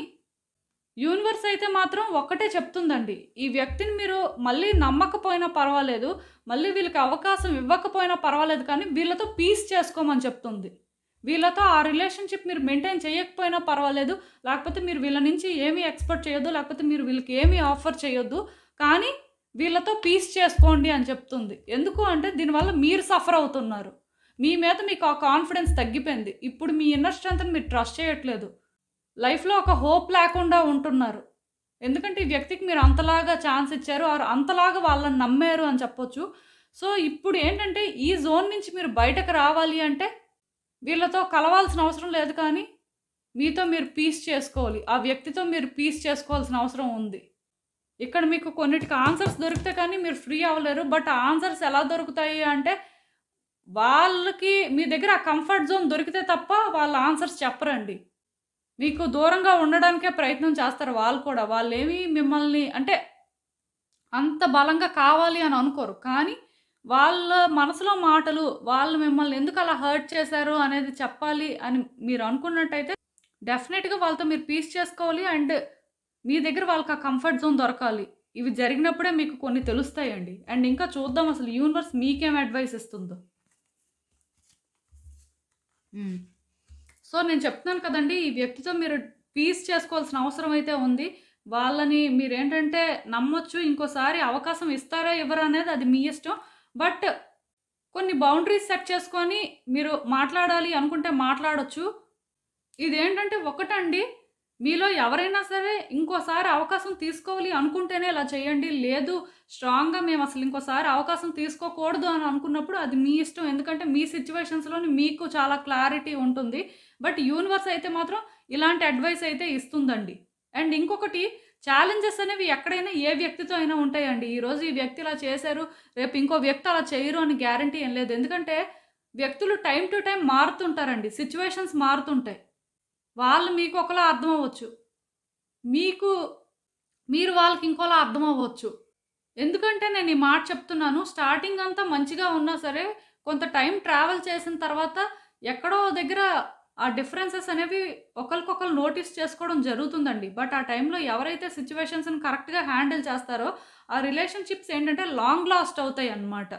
A: యూనివర్స్ అయితే మాత్రం ఒక్కటే చెప్తుందండి. ఈ వ్యక్తిని మీరు మళ్ళీ నమ్మకపోయినా పర్వాలేదు. మళ్ళీ వీళ్ళకి అవకాశం ఇవ్వకపోయినా పర్వాలేదు కానీ వీళ్ళతో పీస్ చేసుకోమని చెప్తుంది. వీళ్ళతో ఆ రిలేషన్‌షిప్ మీరు మెయింటైన్ చేయకపోయినా పర్వాలేదు. లేకపోతే మీరు వీళ్ళ నుంచి ఏమీ ఎక్స్‌పెక్ట్ చేయొద్దు. లేకపోతే మీరు వీళ్ళకి ఏమీ ఆఫర్ చేయొద్దు. కానీ వీళ్ళతో పీస్ చేసుకోండి అని చెప్తుంది. ఎందుకు అంటే దీనివల్ల మీరు సఫర్ అవుతున్నారు. మీ మీద మీకు ఆ కాన్ఫిడెన్స్ తగ్గిపోయింది. ఇప్పుడు మీ ఇన్నర్ స్ట్రెంగ్త్‌ని మీరు ట్రస్ట్ చేయట్లేదు. లైఫ్‌లో ఒక హోప్ లేకుండా ఉంటున్నారు. ఎందుకంటే ఈ వ్యక్తికి మీరు అంతలాగా ఛాన్స్ ఇచ్చారు. ఆర్ అంతలాగా వాళ్ళని నమ్మారు అని చెప్పొచ్చు. సో, ఇప్పుడు ఏంటంటే ఈ జోన్ నుంచి మీరు బయటకు రావాలి అంటే వీళ్ళతో కలవాల్సిన అవసరం లేదు కానీ మీతో మీరు పీస్ చేసుకోవాలి. ఆ వ్యక్తితో మీరు పీస్ చేసుకోవాల్సిన అవసరం ఉంది. ఇక్కడ మీకు కొన్నిటికి ఆన్సర్స్ దొరికితే కానీ మీరు ఫ్రీ అవ్వలేరు. బట్ ఆ ఆన్సర్స్ ఎలా దొరుకుతాయి అంటే వాళ్ళకి మీ దగ్గర ఆ కంఫర్ట్ జోన్ దొరికితే తప్ప వాళ్ళ ఆన్సర్స్ చెప్పరండి. మీకు దూరంగా ఉండడానికే ప్రయత్నం చేస్తారు వాళ్ళు కూడా. వాళ్ళేమి మిమ్మల్ని అంటే అంత బలంగా కావాలి అని అనుకోరు. కానీ వాళ్ళ మనసులో మాటలు, వాళ్ళు మిమ్మల్ని ఎందుకు అలా హర్ట్ చేశారు అనేది చెప్పాలి అని మీరు అనుకున్నట్టయితే డెఫినెట్‌గా వాళ్ళతో మీరు పీస్ చేసుకోవాలి. అండ్ మీ దగ్గర వాళ్ళకి ఆ కంఫర్ట్ జోన్ దొరకాలి. ఇవి జరిగినప్పుడే మీకు కొన్ని తెలుస్తాయండి. అండ్ ఇంకా చూద్దాం అసలు యూనివర్స్ మీకేం అడ్వైస్ ఇస్తుందో. సో, నేను చెప్తున్నాను కదండీ! ఈ వ్యక్తితో మీరు పీస్ చేసుకోవాల్సిన అవసరం అయితే ఉంది. వాళ్ళని మీరేంటంటే నమ్మొచ్చు. ఇంకోసారి అవకాశం ఇస్తారా? ఇవ్వరా? అనేది అది మీ ఇష్టం. బట్ కొన్ని బౌండరీస్ సెట్ చేసుకొని మీరు మాట్లాడాలి అనుకుంటే మాట్లాడొచ్చు. ఇదేంటంటే ఒకటండి, మీలో ఎవరైనా సరే ఇంకోసారి అవకాశం తీసుకోవాలి అనుకుంటేనే ఇలా చేయండి. లేదు స్ట్రాంగ్‌గా మేము అసలు ఇంకోసారి అవకాశం తీసుకోకూడదు అని అనుకున్నప్పుడు అది మీ ఇష్టం. ఎందుకంటే మీ సిట్యుయేషన్స్‌లోని మీకు చాలా క్లారిటీ ఉంటుంది. బట్ యూనివర్స్ అయితే మాత్రం ఇలాంటి అడ్వైస్ అయితే ఇస్తుందండి. అండ్ ఇంకొకటి ఛాలెంజెస్ అనేవి ఎక్కడైనా ఏ వ్యక్తితో అయినా ఉంటాయండి. ఈరోజు ఈ వ్యక్తి ఇలా చేశారు, రేపు ఇంకో వ్యక్తి అలా చేయరు అని గ్యారంటీ ఏం లేదు. ఎందుకంటే వ్యక్తులు టైమ్ టు టైమ్ మారుతుంటారండి. సిట్యుయేషన్స్ మారుతుంటాయి. వాళ్ళు మీకు ఒకలా అర్థం అవ్వచ్చు. మీరు వాళ్ళకి ఇంకోలా అర్థం అవ్వచ్చు. ఎందుకంటే నేను ఈ మాట చెప్తున్నాను. స్టార్టింగ్ అంతా మంచిగా ఉన్నా సరే కొంత టైం ట్రావెల్ చేసిన తర్వాత ఎక్కడో దగ్గర ఆ డిఫరెన్సెస్ అనేవి ఒకరికొకరు నోటీస్ చేసుకోవడం జరుగుతుందండి. బట్ ఆ టైంలో ఎవరైతే సిట్యుయేషన్స్‌ని కరెక్ట్‌గా హ్యాండిల్ చేస్తారో ఆ రిలేషన్‌షిప్స్ ఏంటంటే లాంగ్ లాస్ట్ అవుతాయి అన్నమాట.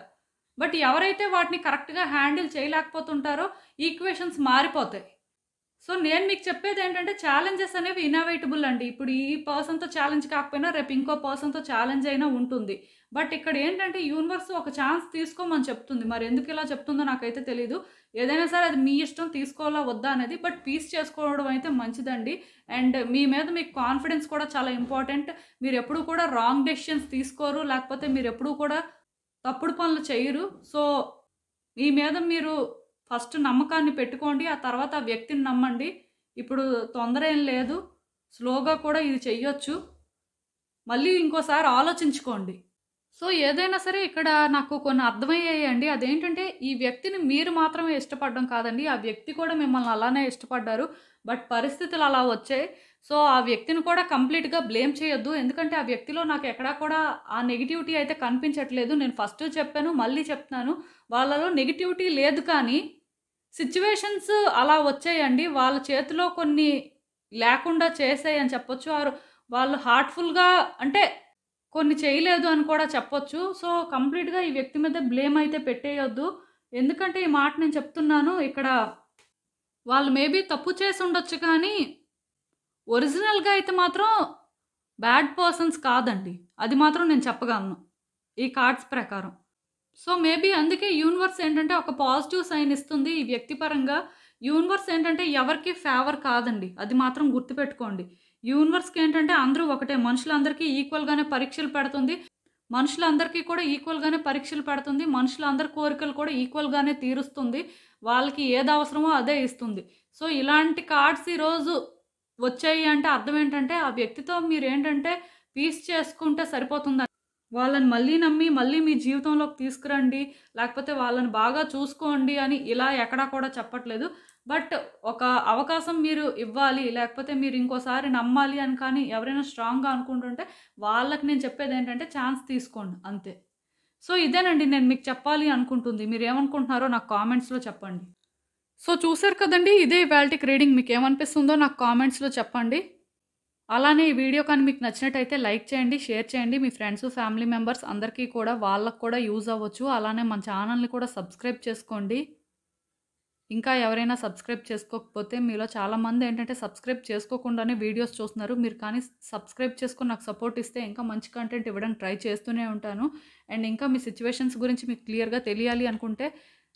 A: బట్ ఎవరైతే వాటిని కరెక్ట్‌గా హ్యాండిల్ చేయలేకపోతుంటారో ఈక్వేషన్స్ మారిపోతాయి. సో, నేను మీకు చెప్పేదేంటంటే ఛాలెంజెస్ అనేవి ఇన్నోవేటబుల్ అండి. ఇప్పుడు ఈ పర్సన్‌తో ఛాలెంజ్ కాకపోయినా రేపు ఇంకో పర్సన్‌తో ఛాలెంజ్ అయినా ఉంటుంది. బట్ ఇక్కడ ఏంటంటే యూనివర్స్ ఒక ఛాన్స్ తీసుకోమని చెప్తుంది. మరి ఎందుకు ఇలా చెప్తుందో నాకైతే తెలీదు. ఏదైనా సరే అది మీ ఇష్టం తీసుకోవాలా వద్దా అనేది. బట్ పీస్ చేసుకోవడం అయితే మంచిదండి. అండ్ మీ మీద మీకు కాన్ఫిడెన్స్ కూడా చాలా ఇంపార్టెంట్. మీరెప్పుడూ కూడా రాంగ్ డెసిషన్స్ తీసుకోరు. లేకపోతే మీరెప్పుడూ కూడా తప్పుడు పనులు చెయ్యరు. సో, మీ మీద మీరు ఫస్ట్ నమ్మకాన్ని పెట్టుకోండి. ఆ తర్వాత ఆ వ్యక్తిని నమ్మండి. ఇప్పుడు తొందర ఏం లేదు. స్లోగా కూడా ఇది చెయ్యొచ్చు. మళ్ళీ ఇంకోసారి ఆలోచించుకోండి. సో, ఏదైనా సరే ఇక్కడ నాకు కొన్ని అర్థమయ్యాయండి. అదేంటంటే ఈ వ్యక్తిని మీరు మాత్రమే ఇష్టపడడం కాదండి. ఆ వ్యక్తి కూడా మిమ్మల్ని అలానే ఇష్టపడ్డారు. బట్ పరిస్థితులు అలా వచ్చాయి. సో, ఆ వ్యక్తిని కూడా కంప్లీట్‌గా బ్లేమ్ చేయొద్దు. ఎందుకంటే ఆ వ్యక్తిలో నాకు ఎక్కడా కూడా ఆ నెగటివిటీ అయితే కనిపించట్లేదు. నేను ఫస్ట్ చెప్పాను, మళ్ళీ చెప్తున్నాను. వాళ్ళలో నెగటివిటీ లేదు కానీ సిట్యుయేషన్స్ అలా వచ్చాయండి. వాళ్ళ చేతిలో కొన్ని లేకుండా చేసాయని చెప్పొచ్చు. ఆర్ వాళ్ళు హార్ట్‌ఫుల్‌గా అంటే కొన్ని చేయలేదు అని కూడా చెప్పొచ్చు. సో, కంప్లీట్‌గా ఈ వ్యక్తి మీద బ్లేమ్ అయితే పెట్టేయొద్దు. ఎందుకంటే ఈ మాట నేను చెప్తున్నాను. ఇక్కడ వాళ్ళు మేబీ తప్పు చేసి ఉండొచ్చు కానీ ఒరిజినల్‌గా అయితే మాత్రం బ్యాడ్ పర్సన్స్ కాదండి. అది మాత్రం నేను చెప్పగలను ఈ కార్డ్స్ ప్రకారం. సో, మేబీ అందుకే యూనివర్స్ ఏంటంటే ఒక పాజిటివ్ సైన్ ఇస్తుంది ఈ వ్యక్తి పరంగా. యూనివర్స్ ఏంటంటే ఎవరికీ ఫేవర్ కాదండి. అది మాత్రం గుర్తుపెట్టుకోండి. యూనివర్స్‌కి ఏంటంటే అందరూ ఒకటే. మనుషులందరికీ ఈక్వల్‌గానే పరీక్షలు పెడుతుంది. మనుషులందరికీ కూడా ఈక్వల్‌గానే పరీక్షలు పెడుతుంది. మనుషులందరి కోరికలు కూడా ఈక్వల్‌గానే తీరుస్తుంది. వాళ్ళకి ఏది అవసరమో అదే ఇస్తుంది. సో, ఇలాంటి కార్డ్స్ ఈరోజు వచ్చాయి అంటే అర్థం ఏంటంటే ఆ వ్యక్తితో మీరేంటంటే పీస్ చేసుకుంటే సరిపోతుంది. వాళ్ళని మళ్ళీ నమ్మి, మళ్ళీ మీ జీవితంలోకి తీసుకురండి, లేకపోతే వాళ్ళని బాగా చూసుకోండి అని ఇలా ఎక్కడా కూడా చెప్పట్లేదు. బట్ ఒక అవకాశం మీరు ఇవ్వాలి, లేకపోతే మీరు ఇంకోసారి నమ్మాలి అని కానీ ఎవరైనా స్ట్రాంగ్‌గా అనుకుంటుంటే, వాళ్ళకి నేను చెప్పేదేంటంటే ఛాన్స్ తీసుకోండి అంతే. సో, ఇదేనండి నేను మీకు చెప్పాలి అనుకుంటుంది. మీరేమనుకుంటున్నారో నాకు కామెంట్స్‌లో చెప్పండి. సో, చూసారు కదండీ! ఇదే ఇవాల్టికి రీడింగ్. మీకేమనిపిస్తుందో నాకు కామెంట్స్‌లో చెప్పండి. అలానే ఈ వీడియో కానీ మీకు నచ్చినట్టయితే లైక్ చేయండి, షేర్ చేయండి. మీ ఫ్రెండ్స్, ఫ్యామిలీ మెంబర్స్ అందరికీ కూడా వాళ్ళకి కూడా యూజ్ అవ్వచ్చు. అలానే మన ఛానల్‌ని కూడా సబ్స్క్రైబ్ చేసుకోండి. ఇంకా ఎవరైనా సబ్స్క్రైబ్ చేసుకోకపోతే మీలో చాలామంది ఏంటంటే సబ్స్క్రైబ్ చేసుకోకుండానే వీడియోస్ చూస్తున్నారు. మీరు కానీ సబ్స్క్రైబ్ చేసుకొని నాకు సపోర్ట్ ఇస్తే ఇంకా మంచి కంటెంట్ ఇవ్వడానికి ట్రై చేస్తూనే ఉంటాను. అండ్ ఇంకా మీ సిట్యుయేషన్స్ గురించి మీకు క్లియర్‌గా తెలియాలి అనుకుంటే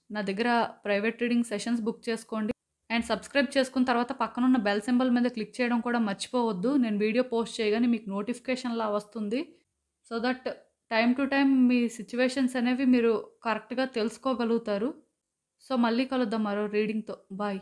A: నా దగ్గర ప్రైవేట్ రీడింగ్ సెషన్స్ బుక్ చేసుకోండి. అండ్ సబ్స్క్రైబ్ చేసుకున్న తర్వాత పక్కనున్న బెల్ సింబల్ మీద క్లిక్ చేయడం కూడా మర్చిపోవద్దు. నేను వీడియో పోస్ట్ చేయగానే మీకు నోటిఫికేషన్‌లా వస్తుంది. So that time to time me situations అనేవి మీరు కరెక్ట్‌గా తెలుసుకోగలుగుతారు. సో మళ్ళీ కలుద్దాం మరో రీడింగ్‌తో. బాయ్.